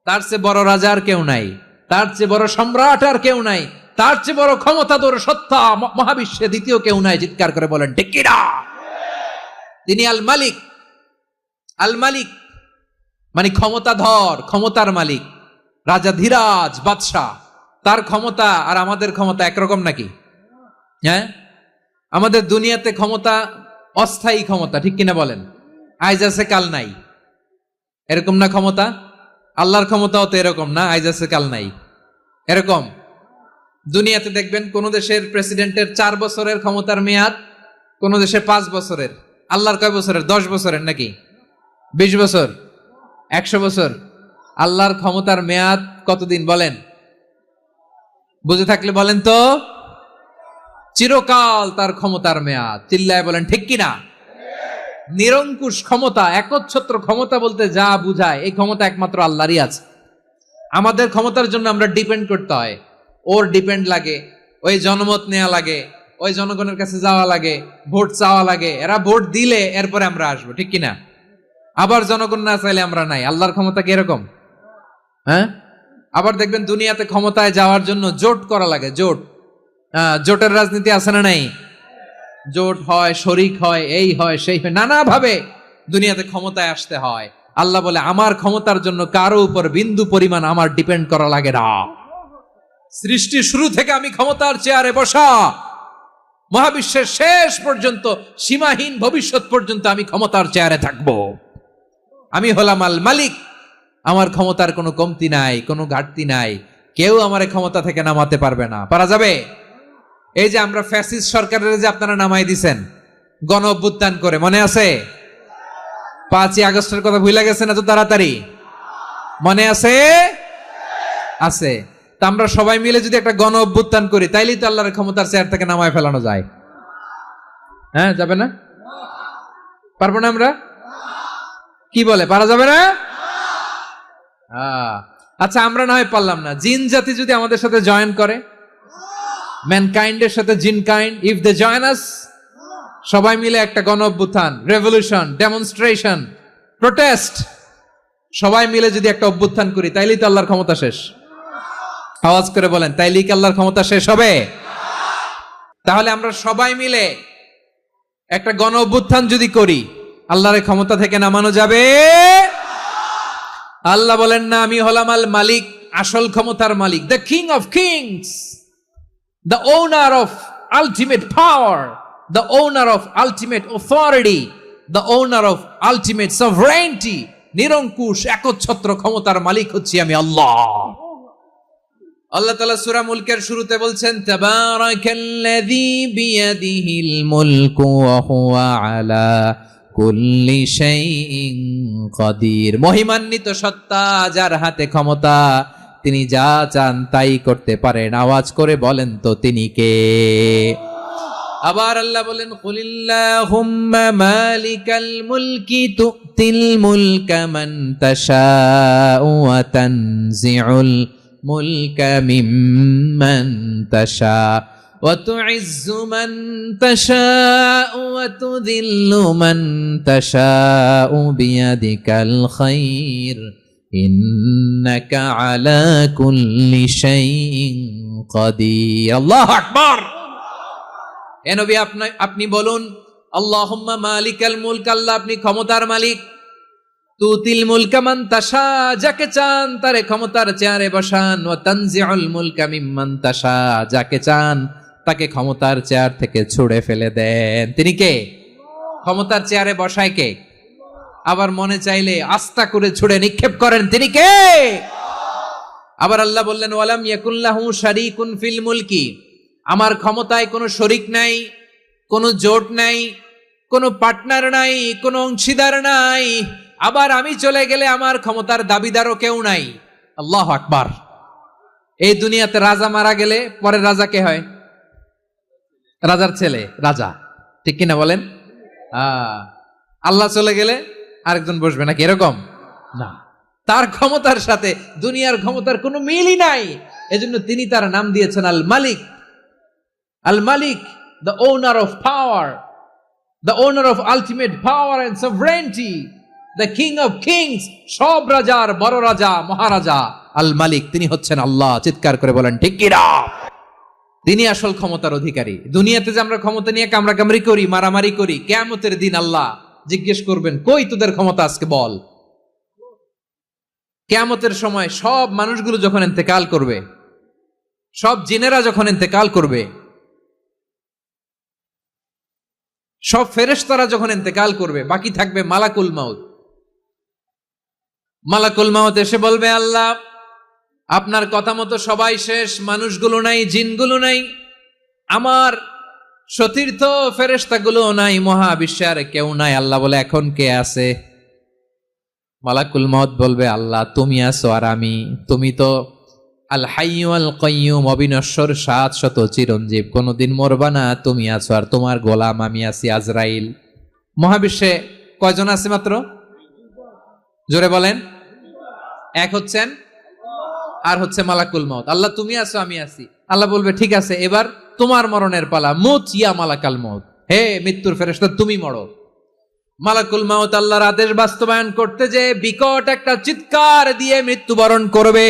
তার চেয়ে বড় রাজা আর কেউ নাই। তার চেয়ে বড় সম্রাট আর কেউ নাই, তার চেয়ে বড় ক্ষমতাধর সত্তা মহাবিশ্বে দ্বিতীয় কেউ নাই। চিৎকার করে বলেন ঠিক কিনা? তিনি আল মালিক। আল মালিক মানে ক্ষমতাধর, ক্ষমতার মালিক, রাজা ধীরাজ বাদশাহ। তার ক্ষমতা আর আমাদের ক্ষমতা একরকম নাকি? হ্যাঁ, আমাদের দুনিয়াতে ক্ষমতা অস্থায়ী ক্ষমতা, ঠিক কিনা বলেন? আইজ আছে কাল নাই, এরকম না ক্ষমতা? আল্লাহর ক্ষমতাও তো এরকম না, আইজ আছে কাল নাই এরকম। দুনিয়াতে দেখবেন কোন দেশের প্রেসিডেন্টের 4 বছরের ক্ষমতার মেয়াদ, কোন দেশে 5 বছরের। আল্লাহর কয় বছরের? 10 বছরের নাকি 20 বছর, 100 বছর। আল্লাহর ক্ষমতার মেয়াদ কতদিন বলেন? বুঝে থাকলে বলেন তো। চিরকাল তার ক্ষমতার মেয়াদ। চিল্লায় বলেন ঠিক কিনা? নিরঙ্কুশ ক্ষমতা, একচ্ছত্র ক্ষমতা বলতে যা বুঝায়, এই ক্ষমতা একমাত্র আল্লাহরই আছে। আমাদের ক্ষমতার জন্য আমরা ডিপেন্ড করতে হয়, ওর ডিপেন্ড লাগে, ওই জনমত নেওয়া লাগে, ওই জনগণের কাছে যাওয়া লাগে, ভোট চাওয়া লাগে, এরা ভোট দিলে এরপরে আমরা আসবো, ঠিক কিনা? আবার জনগণ না চাইলে আমরা নাই। আল্লাহর ক্ষমতা কি এরকম? হ্যাঁ। আবার দেখবেন দুনিয়াতে ক্ষমতায় যাওয়ার জন্য জোট করা লাগে, জোট। জোটের রাজনীতি আছে না নাই? জোট হয়, শরিক হয়, এই হয় সেই হয়, নানাভাবে দুনিয়াতে ক্ষমতায় আসতে হয়। আল্লাহ বলে আমার ক্ষমতার জন্য কারো উপর বিন্দু পরিমাণ আমার ডিপেন্ড করা লাগে না। সৃষ্টি শুরু থেকে আমি ক্ষমতার চেয়ারে বসা, মহাবিশ্বের শেষ পর্যন্ত, সীমাহীন ভবিষ্যৎ পর্যন্ত আমি ক্ষমতার চেয়ারে থাকবো। আমি হলাম আল মালিক। আমার ক্ষমতার কোনো কমতি নাই, কোনো ঘাটতি নাই। কেউ আমার ক্ষমতা থেকে নামাতে পারবে না। পারা যাবে? এই যে আমরা ফ্যাসিস্ট সরকারের যে আপনারা নামাই দিছেন গণ অভ্যুত্থান করে, মনে আছে? 5ই আগস্টের কথা ভুলে গেছেন এত তাড়াতাড়ি? মনে আছে? আছে। তা আমরা সবাই মিলে যদি একটা গণ অভ্যুত্থান করি, তাইলেই তো আল্লাহর ক্ষমতার চেয়ার থেকে নামায় ফেলানো যায়। হ্যাঁ, যাবে না? পারবো না আমরা? কি বলে, পারা যাবে না? আচ্ছা, আমরা না হয় পারলাম না, জিন জাতি যদি আমাদের সাথে জয়েন করে, ম্যানকাইন্ডের সাথে জিনকাইন্ড, ইফ দে জয়েন আস, সবাই মিলে একটা গণ অভ্যুত্থান, রেভলিউশন, ডেমনস্ট্রেশন, প্রোটেস্ট, সবাই মিলে যদি একটা অভ্যুত্থান করি, তাইলেই তো আল্লাহর ক্ষমতা শেষ। আওয়াজ করে বলেন, তাইলেই কি আল্লাহর ক্ষমতা শেষ হবে? তাহলে আমরা সবাই মিলে একটা গণ অভ্যুত্থান যদি করি, আল্লাহর ক্ষমতা থেকে নামানো যাবে? আল্লাহ বলেন না, আমি হলাম আল মালিক, আসল ক্ষমতার মালিক, the king of kings, the owner of ultimate power, the owner of ultimate authority, the owner of ultimate sovereignty, নিরঙ্কুশ একচ্ছত্র ক্ষমতার মালিক হচ্ছি আমি আল্লাহ। আল্লাহ তাআলা সূরা মুলকের শুরুতে বলছেন, তাবারাকাল্লাযী বিয়াদিহিল মুলকু ওয়া হুয়া আলা কুল্লি শাইইন কাদির। মহিমান্বিত সত্তা, যার হাতে ক্ষমতা, তিনি যা চান তাই করতে পারেন। আওয়াজ করে বলেন তো তিনি কে? আবার আল্লাহ বলেন, কুলিল্লাহুম্মা মালিকাল মুলকি তুতিল মুলকা মান তাশাউ ওয়া তানজিউল মুলকা মিম্মান তাশা ওয়া তুইজ্জু মান তাশাউ ওয়া তুযিল্লু মান তাশাউ বিয়াদিকাল খায়র ইন্নাকা আলা কুল্লি শাইইন কাদির। আল্লাহু আকবার। এ নবী, আপনি বলুন, আল্লাহুম্মা মালিকাল মুলক, আল্লাহ আপনি ক্ষমতার মালিক। তুতিল মুলকা মান তাশা, যাকে চান তারে ক্ষমতার চেয়ারে বসান। ওয়া তানজিউল মুলকা মিম্মান তাশা, যাকে চান তাকে ক্ষমতার চেয়ার থেকে ছুড়ে ফেলে দেন। তিনি কে? ক্ষমতার চেয়ারে বসায় কে? আবার মনে চাইলে আস্থা করে ছুড়ে নিক্ষেপ করেন, তিনি কে? আবার আল্লাহ বললেন, ওয়ালাম ইয়াকুল্লাহু শারীকুন ফিল মুলকি, আমার ক্ষমতায় কোনো শরিক নাই, কোনো জোট নাই, কোনো পার্টনার নাই, কোনো অংশীদার নাই। আবার আমি চলে গেলে আমার ক্ষমতার দাবিদারও কেউ নাই। আল্লাহু আকবার। এই দুনিয়াতে রাজা মারা গেলে পরে রাজা কে হয়? রাজার ছেলে রাজা, ঠিক কিনা বলেন? আল্লাহ চলে গেলে আরেকজন বসবে নাকি? এরকম না। তার ক্ষমতার সাথে দুনিয়ার ক্ষমতার কোনো মিলই নাই। এজন্য তিনি তার নাম দিয়েছেন আল মালিক। আল মালিক, the owner of power, the owner of ultimate power and sovereignty, the king of kings, সব রাজার বড় রাজা, মহারাজা আল মালিক, তিনি হচ্ছেন আল্লাহ। চিৎকার করে বলেন ঠিক কি না? তিনি আসল ক্ষমতার অধিকারী। দুনিয়াতে যে আমরা ক্ষমতা নিয়ে কামড়াকামড়ি করি, মারামারি করি, কিয়ামতের দিন আল্লাহ জিজ্ঞেস করবেন, কই তোদের ক্ষমতা আজকে বল। কিয়ামতের সময় সব মানুষগুলো যখন ইন্তেকাল করবে, সব জিনেরা যখন ইন্তেকাল করবে, সব ফেরেশতারা যখন ইন্তেকাল করবে, বাকি থাকবে মালাকুল মাউত। মালাকুল মাউত এসে বলবে, আল্লাহ আপনার কথা মতো সবাই শেষ, মানুষগুলো নাই, জিনগুলো নাই, আমার সতীর্থ ফেরেশতাগুলো নাই, মহাবিশ্বে আর কেউ নাই। আল্লাহ বলে, এখন কে আছে? মালাকুল মাউত বলবে, আল্লাহ তুমি আছো আর আমি। তুমি তো আল হাইয়্যু আল কাইয়্যুম, অবিনশ্বর, শাশ্বত, চিরঞ্জীব, কোনদিন মরবা না, তুমি আছো আর তোমার গোলাম আমি আছি আজরাইল। মহাবিশ্বে কয়জন আছে মাত্র? জোরে বলেন। এক হচ্ছেন আর হচ্ছে মালাকুল মাউত। আল্লাহ তুমি আছো আমি আছি। আল্লাহ বলবে, ঠিক আছে, এবার তোমার মরণের পালা, মুত ইয়া মালাকাল মাউত, হে মৃত্যুর ফেরেশতা তুমি মরো। মালাকুল মাউত আল্লাহর আদেশ বাস্তবায়ন করতে যে বিকট একটা চিৎকার দিয়ে মৃত্যুবরণ করবে।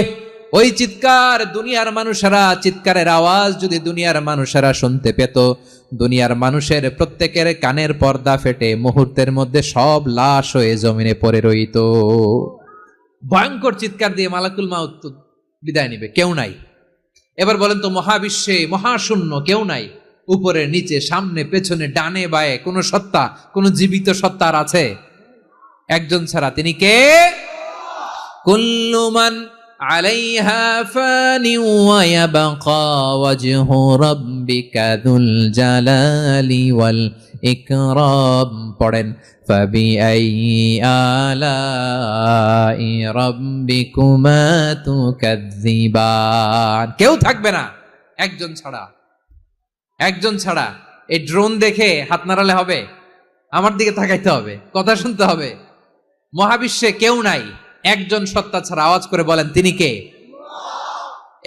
ওই চিৎকার দুনিয়ার মানুষেরা, চিৎকারের আওয়াজ যদি দুনিয়ার মানুষেরা শুনতে পেত, দুনিয়ার মানুষের প্রত্যেকের কানের পর্দা ফেটে মুহূর্তের মধ্যে সব লাশ হয়ে জমিনে পড়ে রইত। ভয়ঙ্কর চিৎকার দিয়ে মালাকুল মাউত বিদায় নিবে, কেউ নাই। এবার বলেন তো, মহাবিশ্বে মহাশূন্য, কেউ নাই, উপরে নিচে সামনে পেছনে ডানে বায়ে কোন সত্তা, কোন জীবিত সত্তার আছে? একজন ছাড়া, তিনি কে? কুল্লু মান আলাইহা ফানি ওয়া ইয়াবকা ওয়াজহু রাব্বিকা যুল জালালি ওয়াল ইকরাম। পড়েন, ফাবিআইয়ি আলাই রাব্বিকুমা তুকাজ্জিবান। কেউ থাকবে না একজন ছাড়া, একজন ছাড়া। এই ড্রোন দেখে হাত নাড়ালে হবে? আমার দিকে তাকাইতে হবে, কথা শুনতে হবে। মহাবিশ্বে কেউ নাই, একজন সত্তা ছাড়া। আওয়াজ করে বলেন, তিনি কে?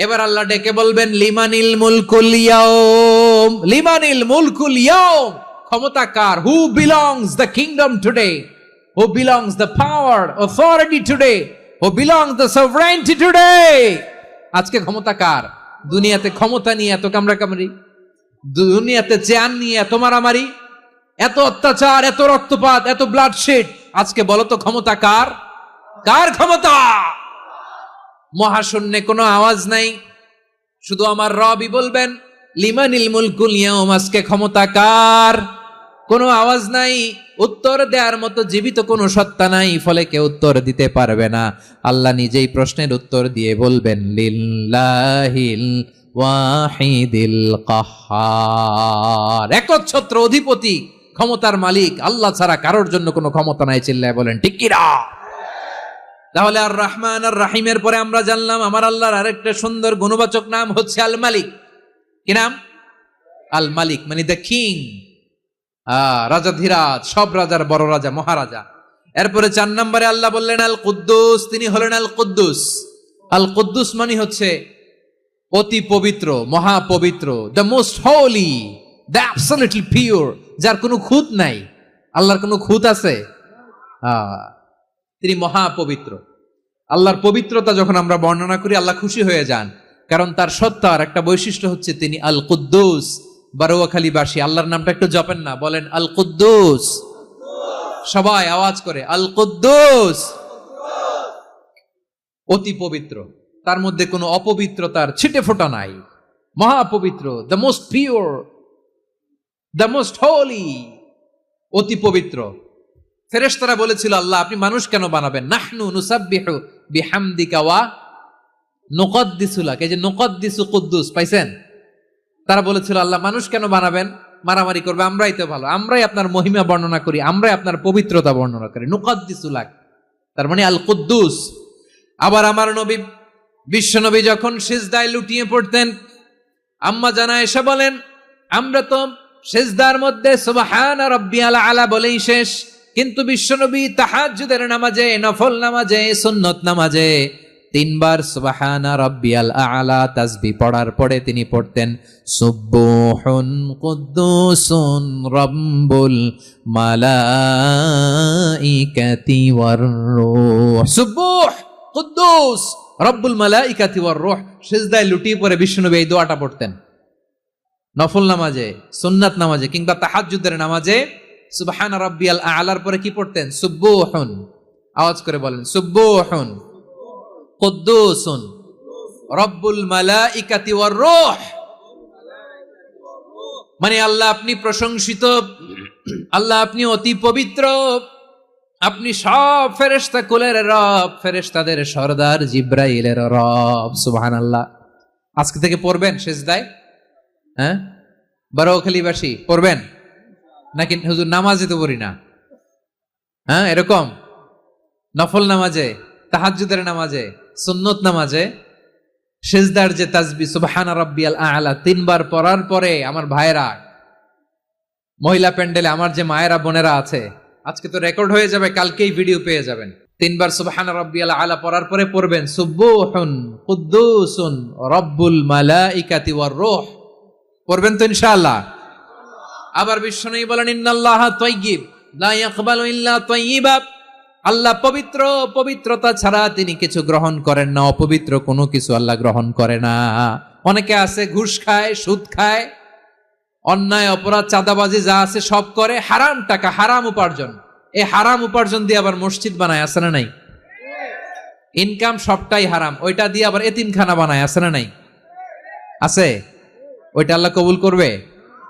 এবার আল্লাহ ডেকে বলবেন, লিমানিল মুলকুল ইয়াউম, লিমানিল মুলকুল ইয়াউম। ক্ষমতা কার? Who belongs the kingdom today, who belongs the power authority today, who belongs the sovereignty today. আজকে ক্ষমতা কার? দুনিয়াতে ক্ষমতা নিয়ে এত কামড়াকামড়ি, দুনিয়াতে চেয়ার নিয়ে এত মারামারি, এত অত্যাচার, এত রক্তপাত, এত ব্লাডশেড। আজকে বলো তো ক্ষমতা কার? কার ক্ষমতা? মহাশূন্যে কোনো আওয়াজ নাই, শুধু আমার রবই বলবেন, লিমানিল মুলকুল ইয়াউম। আজকে ক্ষমতা কার? কোনো আওয়াজ নাই, উত্তর দেওয়ার মতো জীবিত কোনো সত্তা নাই, ফলে কেউ উত্তর দিতে পারবে না। আল্লাহ নিজেই প্রশ্নের উত্তর দিয়ে বলবেন, লিল্লাহিল ওয়াহিদিল কাহ্হার। একচ্ছত্র অধিপতি, ক্ষমতার মালিক আল্লাহ ছাড়া কারোর জন্য কোনো ক্ষমতা নাই। চিল্লায় বলেন ঠিক কি না? তাহলে আর রহমান আর রাহিমের পরে আমরা জানলাম আমার আল্লাহর আরেকটা সুন্দর গুণবাচক নাম হচ্ছে আল মালিক। কি নাম? আল মালিক, মানে দ্য কিং, রাজাধিরাজ, সব রাজার বড় রাজা, মহারাজা। এরপরে 4 নম্বরে আল্লাহ বললেন আল কুদ্দুস, তিনি হলেন আল কুদ্দুস। আল কুদ্দুস মানে হচ্ছে অতি পবিত্র, মহাপবিত্র, the most holy, the absolutely pure, যার কোনো খুঁত নাই। আল্লাহর কোনো খুঁত আছে? তিনি মহাপবিত্র। আল্লাহর পবিত্রতা যখন আমরা বর্ণনা করি, আল্লাহ খুশি হয়ে যান, কারণ তার সত্তার একটা বৈশিষ্ট্য হচ্ছে তিনি আল কুদ্দুস। বারোয়াখালীবাসী আল্লাহর নামটা একটু জপেন না, বলেন আল কুদ্দুস। সবাই আওয়াজ করে আল কুদ্দুস। অতি পবিত্র, তার মধ্যে কোনো অপবিত্রতার ছিটে ফোঁটা নাই। মহাপবিত্র, the most pure, the most holy, অতি পবিত্র। ফেরেশতারা বলেছিল, আল্লাহ আপনি মানুষ কেন বানাবেন? নাহনু নুসাব্বিহু বিহামদিকা ওয়া নুকদ্দিসু লাক। এই যে নুকদ্দিসু কুদ্দুস পাইছেন? তারা বলেছিল, আল্লাহ মানুষ কেন বানাবেন? মারামারি করবে, আমরাই তো ভালো, আমরাই আপনার মহিমা বর্ণনা করি, আমরাই আপনার পবিত্রতা বর্ণনা করি। নুকদ্দিসু লাক, তার মানে আল কুদ্দুস। আবার আমার নবী, বিশ্ব নবী যখন সিজদায় লুটিয়ে পড়তেন, আম্মা জানা এসে বলেন, আমরা তো সিজদার মধ্যে সুবহানা রাব্বিয়াল আলা বলেই শেষ, কিন্তু বিশ্বনবী তাহাজ্জুদের নামাজে, নফল নামাজে, সুন্নত নামাজে 3 বার সুবহানা রাব্বিয়াল আলা তাসবিহ পড়ার পরে তিনি পড়তেন সুবহুন কুদ্দুসুন রাব্বুল মালাইকাতি ওয়ার রূহ। সুবহ, কুদ্দুস, রব্বুল মালাইকাতি ওয়ার রূহ, সিজদায় লুটিয়ে পড়ে বিশ্বনবী এই দোয়াটা পড়তেন নফল নামাজে, সুন্নাত নামাজে কিংবা তাহাজ্জুদের নামাজে। সুবহান রাব্বিয়াল আ'লার পরে কি পড়তেন? সুবহুন, আওয়াজ করে বলেন সুবহুন কুদ্দুসুন রব্বুল মালাইকাতি ওয়ার রূহ। মানে আল্লাহ আপনি প্রশংসিত, আল্লাহ আপনি অতি পবিত্র, আপনি সব ফেরেশতা কুলের রব, ফেরেশতাদের সরদার জিব্রাইলের রব। সুবহানাল্লাহ। আজকে থেকে পড়বেন সিজদায়? হ্যাঁ, বারোখালীবাসী পড়বেন নাকি? হুজুর নামাজে তো পড়ি না। হ্যাঁ, এরকম নফল নামাজে, তাহাজ্জুদের নামাজে, সুন্নত নামাজে সিজদার যে তাসবিহ সুবহানা রাব্বিয়াল আ'লা 3 বার পড়ার পরে আমার ভাইরা, মহিলা প্যান্ডেলে আমার যে মায়েরা বোনেরা আছে, আজকে তো রেকর্ড হয়ে যাবে, কালকেই ভিডিও পেয়ে যাবেন। 3 বার সুবহানা রাব্বিয়াল আ'লা পড়ার পরে পড়বেন সুবহুন কুদ্দুসুন রব্বুল মালাইকাতি ওয়ার রূহ। পড়বেন তো ইনশাআল্লাহ? আবার বিশ্বনবী বলেন ইন্নাল্লাহা তাইয়্যিব লা ইয়াকবালু ইল্লা তাইয়্যিবা। আল্লাহ পবিত্র, পবিত্রতা ছাড়া তিনি কিছু গ্রহণ করেন না, অপবিত্র কোনো কিছু আল্লাহ গ্রহণ করে না। অনেকে আছে ঘুষ খায়, সুদ খায়, অন্যায় অপরাধ চাঁদাবাজি যা আছে সব করে, হারাম টাকা, হারাম উপার্জন। এই হারাম উপার্জন দিয়ে আবার মসজিদ বানায়, আছে না নাই? ইনকাম সবটাই হারাম, ওইটা দিয়ে আবার এতিমখানা বানায়, আছে না নাই? আছে। ওইটা আল্লাহ কবুল করবে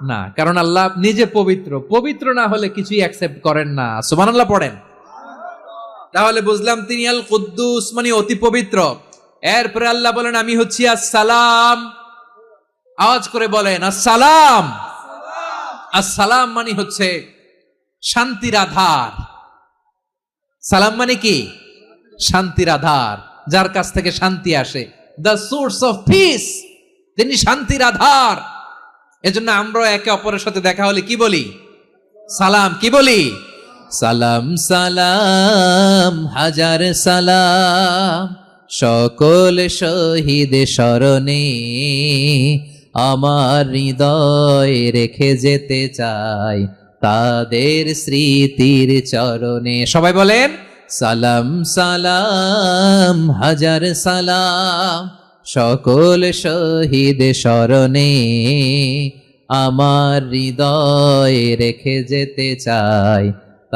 না, কারণ আল্লাহ নিজে পবিত্র, পবিত্র না হলে কিছুই অ্যাকসেপ্ট করেন না। সুবহানাল্লাহ পড়েন। তাহলে বুঝলাম তিনি আল কুদ্দুস মানে অতি পবিত্র। এরপরে আল্লাহ বলেন আমি হচ্ছি আসসালাম। আওয়াজ করে বলেন আসসালাম। আসসালাম মানে হচ্ছে শান্তির আধার। সালাম মানে কি? শান্তির আধার, যার কাছ থেকে শান্তি আসে। দ্য সোর্স অফ পিস, তিনি শান্তির আধার। এজন্য আমরা একে অপরের সাথে দেখা হলে কি বলি? সালাম। কি বলি? সালাম সালাম হাজার সালাম, সকল শহীদ স্মরণে আমার হৃদয় রেখে যেতে চাই তাদের স্মৃতির চরণে। সবাই বলেন সালাম সালাম হাজার সালাম, সকল শহীদ স্মরণে আমার হৃদয় রেখে যেতে চাই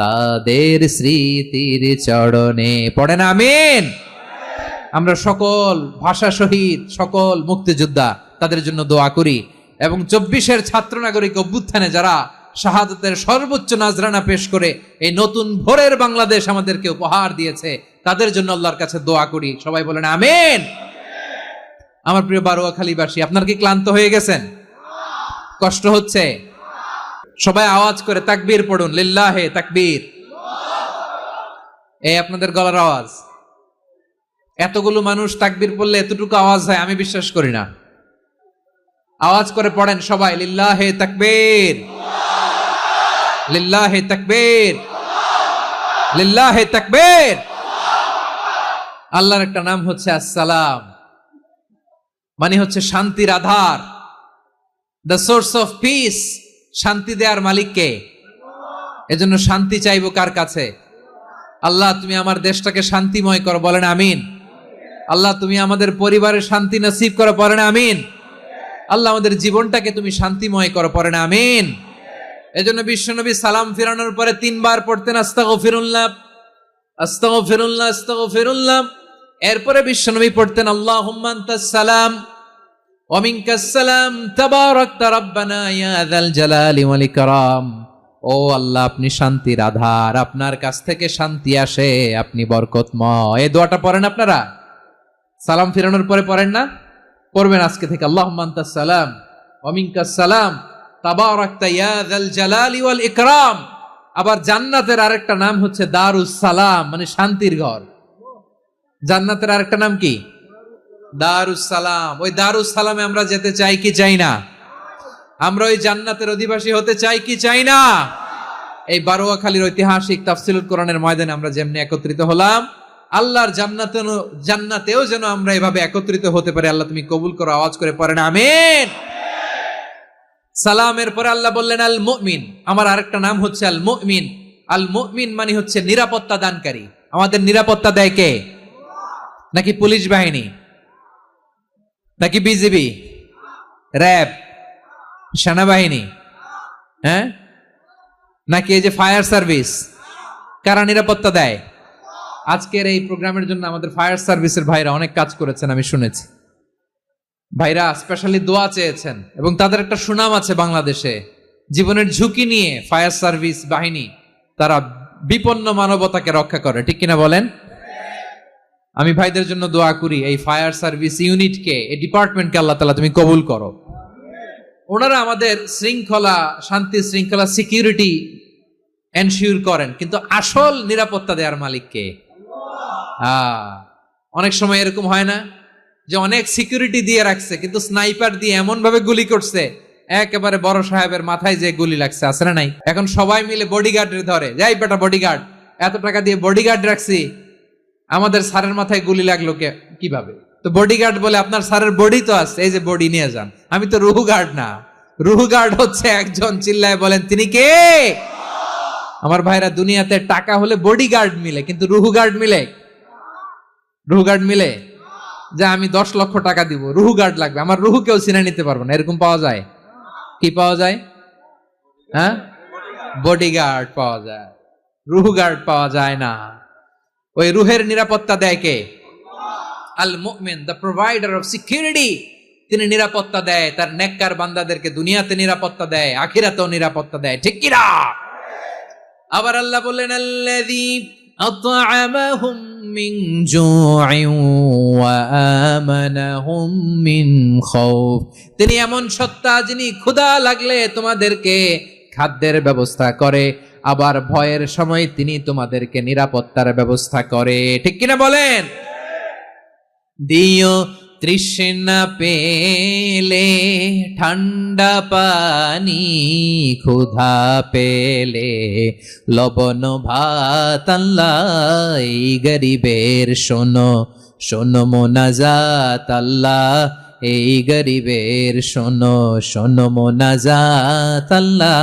তাদের স্মৃতির চরণে। পড়েন আমিন। আমরা সকল ভাষা শহীদ, সকল মুক্তিযোদ্ধা, তাদের জন্য দোয়া করি। এবং 24-এর ছাত্র নাগরিক অভ্যুত্থানে যারা শাহাদাতের সর্বোচ্চ নাজরানা পেশ করে এই নতুন ভোরের বাংলাদেশ আমাদেরকে উপহার দিয়েছে, তাদের জন্য আল্লাহর কাছে দোয়া করি। সবাই বলেন আমিন। আমার প্রিয় বারোয়াখালীবাসী, আপনার কি ক্লান্ত হয়ে গেছেন? কষ্ট হচ্ছে? সবাই আওয়াজ করে তাকবীর পড়ুন, লিল্লাহে তাকবীর। এই আপনাদের গলার আওয়াজ। এতগুলো মানুষ তাকবীর পড়লে এতটুকু আওয়াজ হয়, আমি বিশ্বাস করি না। আওয়াজ করে পড়েন সবাই, লিল্লাহে তাকবীর, লিল্লাহে তাকবীর, লিল্লাহে তাকবীর। আল্লাহর একটা নাম হচ্ছে আসসালাম, মানে হচ্ছে শান্তির আধার। দ্য সোর্স অফ পিস, শান্তি দেওয়ার মালিক কে? এজন্য শান্তি চাইবো কার কাছে? আল্লাহ তুমি আমার দেশটাকে শান্তিময় করো, বলেন আমিন। আল্লাহ তুমি আমাদের পরিবারের শান্তি নসিব করো, পড়েন আমিন। আল্লাহ আমাদের জীবনটাকে তুমি শান্তিময় করো, পড়েন আমিন। এজন্য বিশ্বনবী সালাম ফিরানোর পরে 3 বার পড়তেন আস্তাগফিরুল্লাহ, আস্তাগফিরুল্লাহ, আস্তাগফিরুল্লাহ। এরপরে বিশ্বনবী পড়তেন আল্লাহুম্মা আনতাস সালাম ওয়া মিনকাস সালাম তাবারাকতা রাব্বানা ইয়া যাল জালালি ওয়াল ইকরাম। ও আল্লাহ আপনি শান্তির আধার, আপনার কাছ থেকে শান্তি আসে, আপনি বরকতময়। এই দোয়াটা পড়েন আপনারা? সালাম ফিরানোর পরে পড়েন না? পড়বেন আজকে থেকে। আল্লাহুম্মা আনতাস সালাম ওয়া মিনকাস সালাম তাবারাকতা ইয়া যাল জালালি ওয়াল ইকরাম। আবার জান্নাতের আরেকটা নাম হচ্ছে দারুস সালাম, মানে শান্তির ঘর। জান্নাতের আরেকটা নাম কি? দারুস সালাম। ওই দারুস সালামে আমরা যেতে চাই কি চাই না? আমরা ওই জান্নাতের অধিবাসী হতে চাই কি চাই না? এই বারোয়াখালীর ঐতিহাসিক তাফসীরুল কোরআনের ময়দানে আমরা যেমনি একত্রিত হলাম, আল্লাহর জান্নাতেও যেন আমরা এভাবে একত্রিত হতে পারি। আল্লাহ তুমি কবুল করো। আওয়াজ করে পড়েন আমিন। সালামের পরে আল্লাহ বললেন আল মুমিন। আমার আরেকটা নাম হচ্ছে আল মুমিন। আল মুমিন মানে হচ্ছে নিরাপত্তা দানকারী। আমাদের নিরাপত্তা দেয় কে? নাকি পুলিশ বাহিনী, নাকি বিজিবি, র্যাব, সেনাবাহিনী, হ্যাঁ, নাকি এই যে ফায়ার সার্ভিস? কারা নিরাপত্তা দেয়? আজকের এই প্রোগ্রামের জন্য আমাদের ফায়ার সার্ভিসের ভাইরা অনেক কাজ করেছেন, আমি শুনেছি। ভাইরা স্পেশালি দোয়া চেয়েছেন এবং তাদের একটা সুনাম আছে বাংলাদেশে। জীবনের ঝুঁকি নিয়ে ফায়ার সার্ভিস বাহিনী তারা বিপন্ন মানবতাকে রক্ষা করে, ঠিক কিনা বলেন? আমি ভাইদের জন্য দোয়া করি, এই ফায়ার সার্ভিস ইউনিটকে, এই ডিপার্টমেন্টকে আল্লাহ তাআলা তুমি কবুল করো। ওনারা আমাদের শৃঙ্খলা, শান্তি শৃঙ্খলা, সিকিউরিটি এনশিওর করেন, কিন্তু আসল নিরাপত্তা দেওয়ার মালিক কে? অনেক সময় এরকম হয় না যে অনেক সিকিউরিটি দিয়ে রাখছে, কিন্তু স্নাইপার দিয়ে এমন ভাবে গুলি করছে একেবারে বড় সাহেবের মাথায় যে গুলি লাগছে, আছে না নাই? এখন সবাই মিলে বডিগার্ডের ধরে, যাই বেটা বডিগার্ড, এত টাকা দিয়ে বডিগার্ড রাখছি, আমাদের স্যারের মাথায় গুলি লাগলো কিভাবে? তো বডিগার্ড বলে, আপনার স্যারের বডি তো আছে, এই যে বডি নিয়ে যান। আমি তো রুহু গার্ড না, রুহু গার্ড হচ্ছে একজন, চিল্লায় বলেন তিনি কে? আমার ভাইরা, দুনিয়াতে টাকা হলে বডিগার্ড মিলে, কিন্তু রুহু গার্ড মিলে? রুহু গার্ড মিলে? যে আমি 10 লক্ষ টাকা দিব, রুহু গার্ড লাগবে, আমার রুহু কেউ চিনে নিতে পারবে না, এরকম পাওয়া যায়? কি পাওয়া যায়? হ্যাঁ, বডিগার্ড পাওয়া যায়, রুহু গার্ড পাওয়া যায় না। ওই রুহের নিরাপত্তা দেয় কে? আল মুমিন, দ্য প্রোভাইডার অফ সিকিউরিটি। তিনি নিরাপত্তা দেয় তার নেককার বান্দাদেরকে, দুনিয়াতে নিরাপত্তা দেয়, আখিরাতেও নিরাপত্তা দেয়, ঠিক কি না? আবার আল্লাহ বললেন, আল্লাযী আত'আমাহুম মিন জু'ইন ওয়া আমানাহুম মিন খাউফ। তিনি এমন সত্তা যিনি ক্ষুধা লাগলে তোমাদেরকে খাদ্যের ব্যবস্থা করে, আবার ভয়ের সময় তিনি তোমাদেরকে নিরাপত্তার ব্যবস্থা করে, ঠিক কিনা বলেন? দিও তৃষ্ণা পেলে ঠান্ডা পানি, ক্ষুধা পেলে লবণ ভাত, আল্লাহ এই গরিবের শোনো শোনো মোনাজাত, আল্লাহ এই গরিবের শোনো শোনো মোনাজাত, আল্লাহ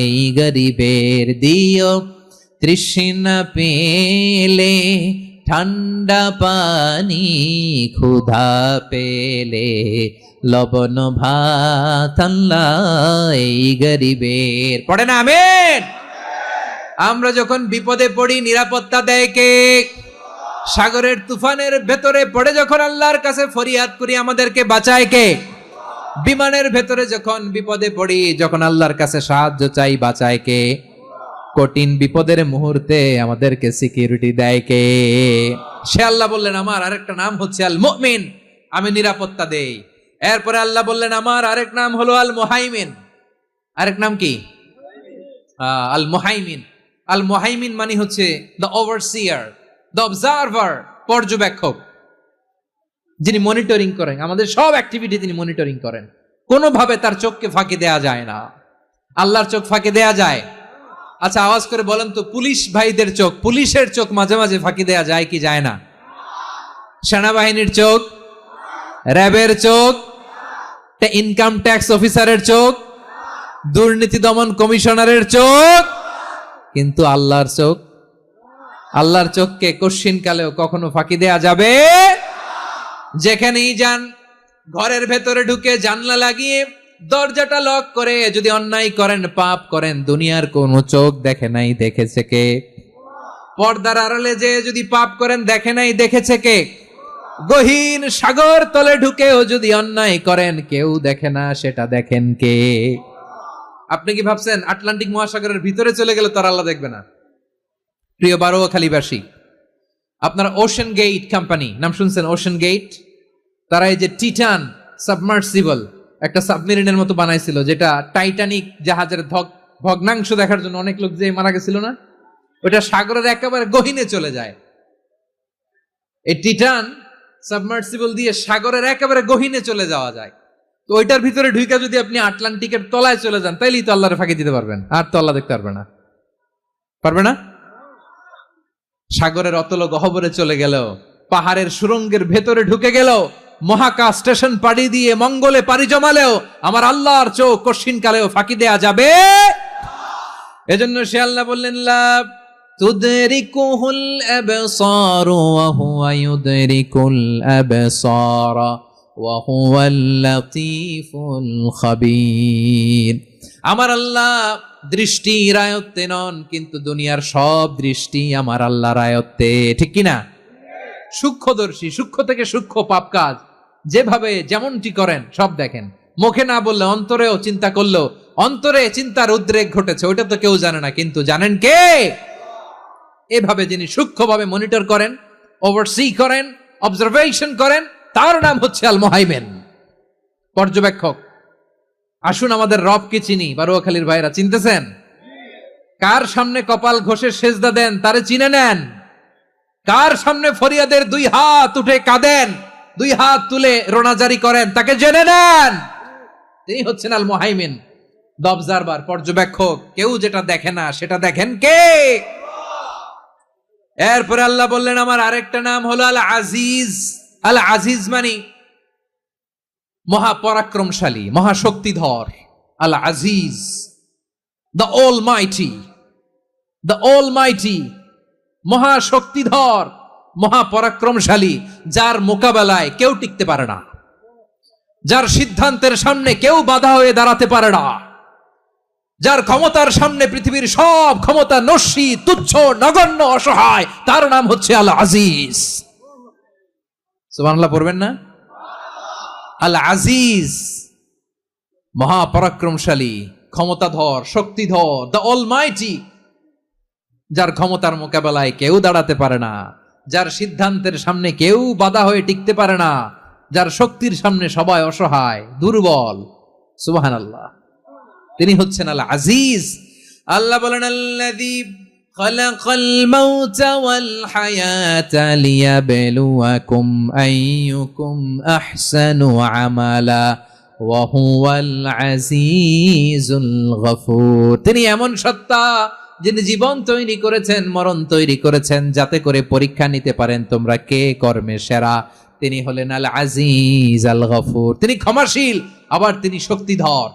এই গরিবের। দিও তৃষ্ণা পেলে ঠান্ডা পানি, ক্ষুধা পেলে লবণ ভাত, আল্লাহ এই গরিবের। পড়ে না আমিন? আমরা যখন বিপদে পড়ি নিরাপত্তা দেয় কে? সাগরের তুফানের ভেতরে পড়ে যখন আল্লাহর কাছে ফরিয়াদ করি আমাদেরকে বাঁচায় কে? বিমানের ভেতরে যখন বিপদে পড়ি, যখন আল্লাহর কাছে সাহায্য চাই, বাঁচায় কে? কঠিন বিপদের মুহূর্তে আমাদেরকে সিকিউরিটি দেয় কে? সে আল্লাহ বললেন, আমার আরেকটা নাম হচ্ছে আল মুমিন, আমি নিরাপত্তা দেই। এরপরে আল্লাহ বললেন, আমার আরেক নাম হলো আল মুহাইমিন। আরেক নাম কি? আল মুহাইমিন। আল মুহাইমিন মানে হচ্ছে দ্য ওভারসিয়ার, দ্য অবজারভার, পর্যবেক্ষক, যিনি মনিটরিং করেন আমাদের সব অ্যাক্টিভিটি, তিনি মনিটরিং করেন। কোনোভাবে তার চোখকে ফাঁকি দেয়া যায় না। আল্লাহর চোখ ফাঁকি দেয়া যায়? আচ্ছা, আওয়াজ করে বলেন তো, পুলিশ ভাইদের চোখ, পুলিশের চোখ মাঝে মাঝে ফাঁকি দেয়া যায় কি যায় না? সেনাবাহিনীর চোখ, র্যাবের চোখ, ইনকাম ট্যাক্স অফিসারের চোখ, দুর্নীতি দমন কমিশনারের চোখ, কিন্তু আল্লাহর চোখ? আল্লাহর চোখকে কশ্চিন কালেও কখনো ফাঁকি দেয়া যাবে? যেখানেই যান, ঘরের ভেতরে ঢুকে জানলা লাগিয়ে দরজাটা লক করে যদি অন্যায় করেন, পাপ করেন, দুনিয়ার কোন চোখ দেখে নাই, দেখেছে কে? পর্দার আড়ালে যে যদি পাপ করেন, দেখে নাই, দেখেছে কে? গহীন সাগর তলে ঢুকেও যদি অন্যায় করেন, কেউ দেখে না, সেটা দেখেন কে? আপনি কি ভাবছেন আটলান্টিক মহাসাগরের ভিতরে চলে গেলে তার আল্লাহ দেখবে না? প্রিয় বারোয়াখালীবাসী, আপনারা ওশেন গেট কোম্পানি নাম শুনছেন? ওশেন গেট, তারা এই যে টিটান সাবমার্সিবল একটা সাবমেরিনের মতো বানাইছিল, যেটা টাইটানিক জাহাজের ভগ্নাংশ দেখার জন্য অনেক লোক যে মারা গেছিল না, ওটা সাগরের একেবারে গহীনে চলে যায়। এই টিটান সাবমার্সিবল দিয়ে সাগরের একেবারে গহীনে চলে যাওয়া যায়। তো ওইটার ভিতরে ঢুইকা যদি আপনি আটলান্টিকের তলায় চলে যান, তাইলেই তো আল্লাহরে ফাঁকি দিতে পারবেন, আর তো আল্লাহ দেখতে পারবে না। পারবে না? সাগরের অতল গহ্বরে চলে গেল, পাহাড়ের সুরঙ্গের ভেতরে ঢুকে গেল, মহাকাশ স্টেশন পাড়ি দিয়ে মঙ্গলে পাড়ি জমালেও আমার আল্লাহর চোখ কশ্চিন কালেও ফাঁকি দেয়া যাবে? এজন্য সে আল্লাহ বললেন, লা তুদরিকুহুল আবসার ওয়া হুয়া ইউদরিকুল আবসার ওয়া হুয়াল লাতীফুল খাবীর। আমার আল্লাহ দৃষ্টির আয়ত্তে নন, কিন্তু দুনিয়ার সব দৃষ্টি আমার আল্লাহর আয়ত্তে, ঠিক কিনা? সূক্ষ্মদর্শী, সূক্ষ্ম থেকে সূক্ষ্ম পাপ কাজ যেভাবে যেমনটি করেন সব দেখেন। মুখে না বললে অন্তরেও চিন্তা করলেও অন্তরে চিন্তার উদ্রেক ঘটেছে, ওইটা তো কেউ জানে না, কিন্তু জানেন কে? এভাবে যিনি সূক্ষ্মভাবে মনিটর করেন, ওভারসি করেন, অবজারভেশন করেন, তার নাম হচ্ছে আল মুহাইমিন, পর্যবেক্ষক। আসুন আমাদের রবকে চিনি। বারুয়াখালীর ভাইরা চিনতেছেন? কার সামনে কপাল ঘষে সেজদা দেন তারে চিনে নেন। কার সামনে ফরিয়াদের দুই হাত উঠে কাঁদেন, দুই হাত তুলে রোনাজারি করেন, তাকে জেনে নেন। তিনি হচ্ছেন আল মুহাইমিন, দ্য অবজারভার, পর্যবেক্ষক। কেউ যেটা দেখে না সেটা দেখেন কে? এরপরে আল্লাহ বললেন আমার আরেকটা নাম হলো আল আজিজ। আল আজিজ মানে মহাপরাক্রমশালী, মহাশক্তিধর। আল আজিজ, দ্য অলমাইটি, দ্য অলমাইটি, মহাশক্তিধর, মহাপরাক্রমশালী, যার মোকাবেলায় কেউ টিকতে পারে না, যার সিদ্ধান্তের সামনে কেউ বাধা হয়ে দাঁড়াতে পারে না, যার ক্ষমতার সামনে পৃথিবীর সব ক্ষমতা নস্যি, তুচ্ছ, নগণ্য, অসহায়, তার নাম হচ্ছে আল আজিজ। সুবহানাল্লাহ পড়বেন না? আল আজিজ, মহাপরাক্রমশালী, ক্ষমতাধর, শক্তিধর, দ্য অলমাইটি, যার ক্ষমতার মোকাবেলায় কেউ দাঁড়াতে পারে না, যার সিদ্ধান্তের সামনে কেউ বাধা হয়ে টিকতে পারে না, যার শক্তির সামনে সবাই অসহায়, দুর্বল। সুবহানাল্লাহ, তিনি হচ্ছেন আল আজিজ। আল্লাহ বলেন আল্লাযী খালাকাল মাউতা ওয়াল হায়াতা লিয়াবলুয়াকুম আইয়ুকুম আহসানু আমালা ওয়া হুয়াল আজিজুল গফুর। তিনি এমন সত্তা যিনি জীবন তৈরি করেছেন, মরণ তৈরি করেছেন, যাতে করে পরীক্ষা নিতে পারেন তোমরা কে কর্মে সেরা। তিনি হলেন আল আজিজ আল গফুর। তিনি ক্ষমাশীল, আবার তিনি শক্তিধর।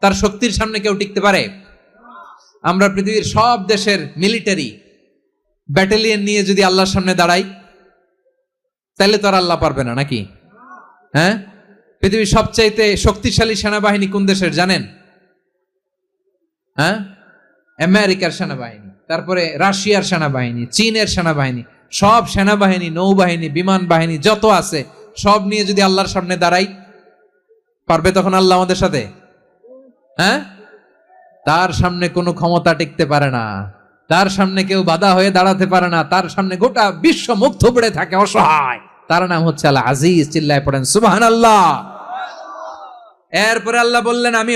তার শক্তির সামনে কেউ টিকতে পারে? আমরা পৃথিবীর সব দেশের মিলিটারি ব্যাটালিয়ন নিয়ে যদি আল্লাহর সামনে দাঁড়াই, তাহলে তো আর আল্লাহ পারবে না, নাকি? হ্যাঁ, পৃথিবীর সবচাইতে শক্তিশালী সেনাবাহিনী কোন দেশের জানেন? হ্যাঁ, আমেরিকার সেনাবাহিনী, তারপরে রাশিয়ার সেনাবাহিনী, চীনের সেনাবাহিনী, সব সেনাবাহিনী, নৌবাহিনী, বিমান বাহিনী যত আছে সব নিয়ে যদি আল্লাহর সামনে দাঁড়াই, পারবে তখন আল্লাহ আমাদের সাথে? হ্যাঁ, তার সামনে কোনো ক্ষমতা টিকতে পারে না, তার সামনে কেউ বাধা হয়ে দাঁড়াতে পারে না, তার সামনে গোটা বিশ্ব মুখ থুবড়ে থাকে, অসহায়। তার নাম হচ্ছে আল আজিজ। চিল্লায় পড়েন সুবহানাল্লাহ। এরপরে আল্লাহ বললেন আমি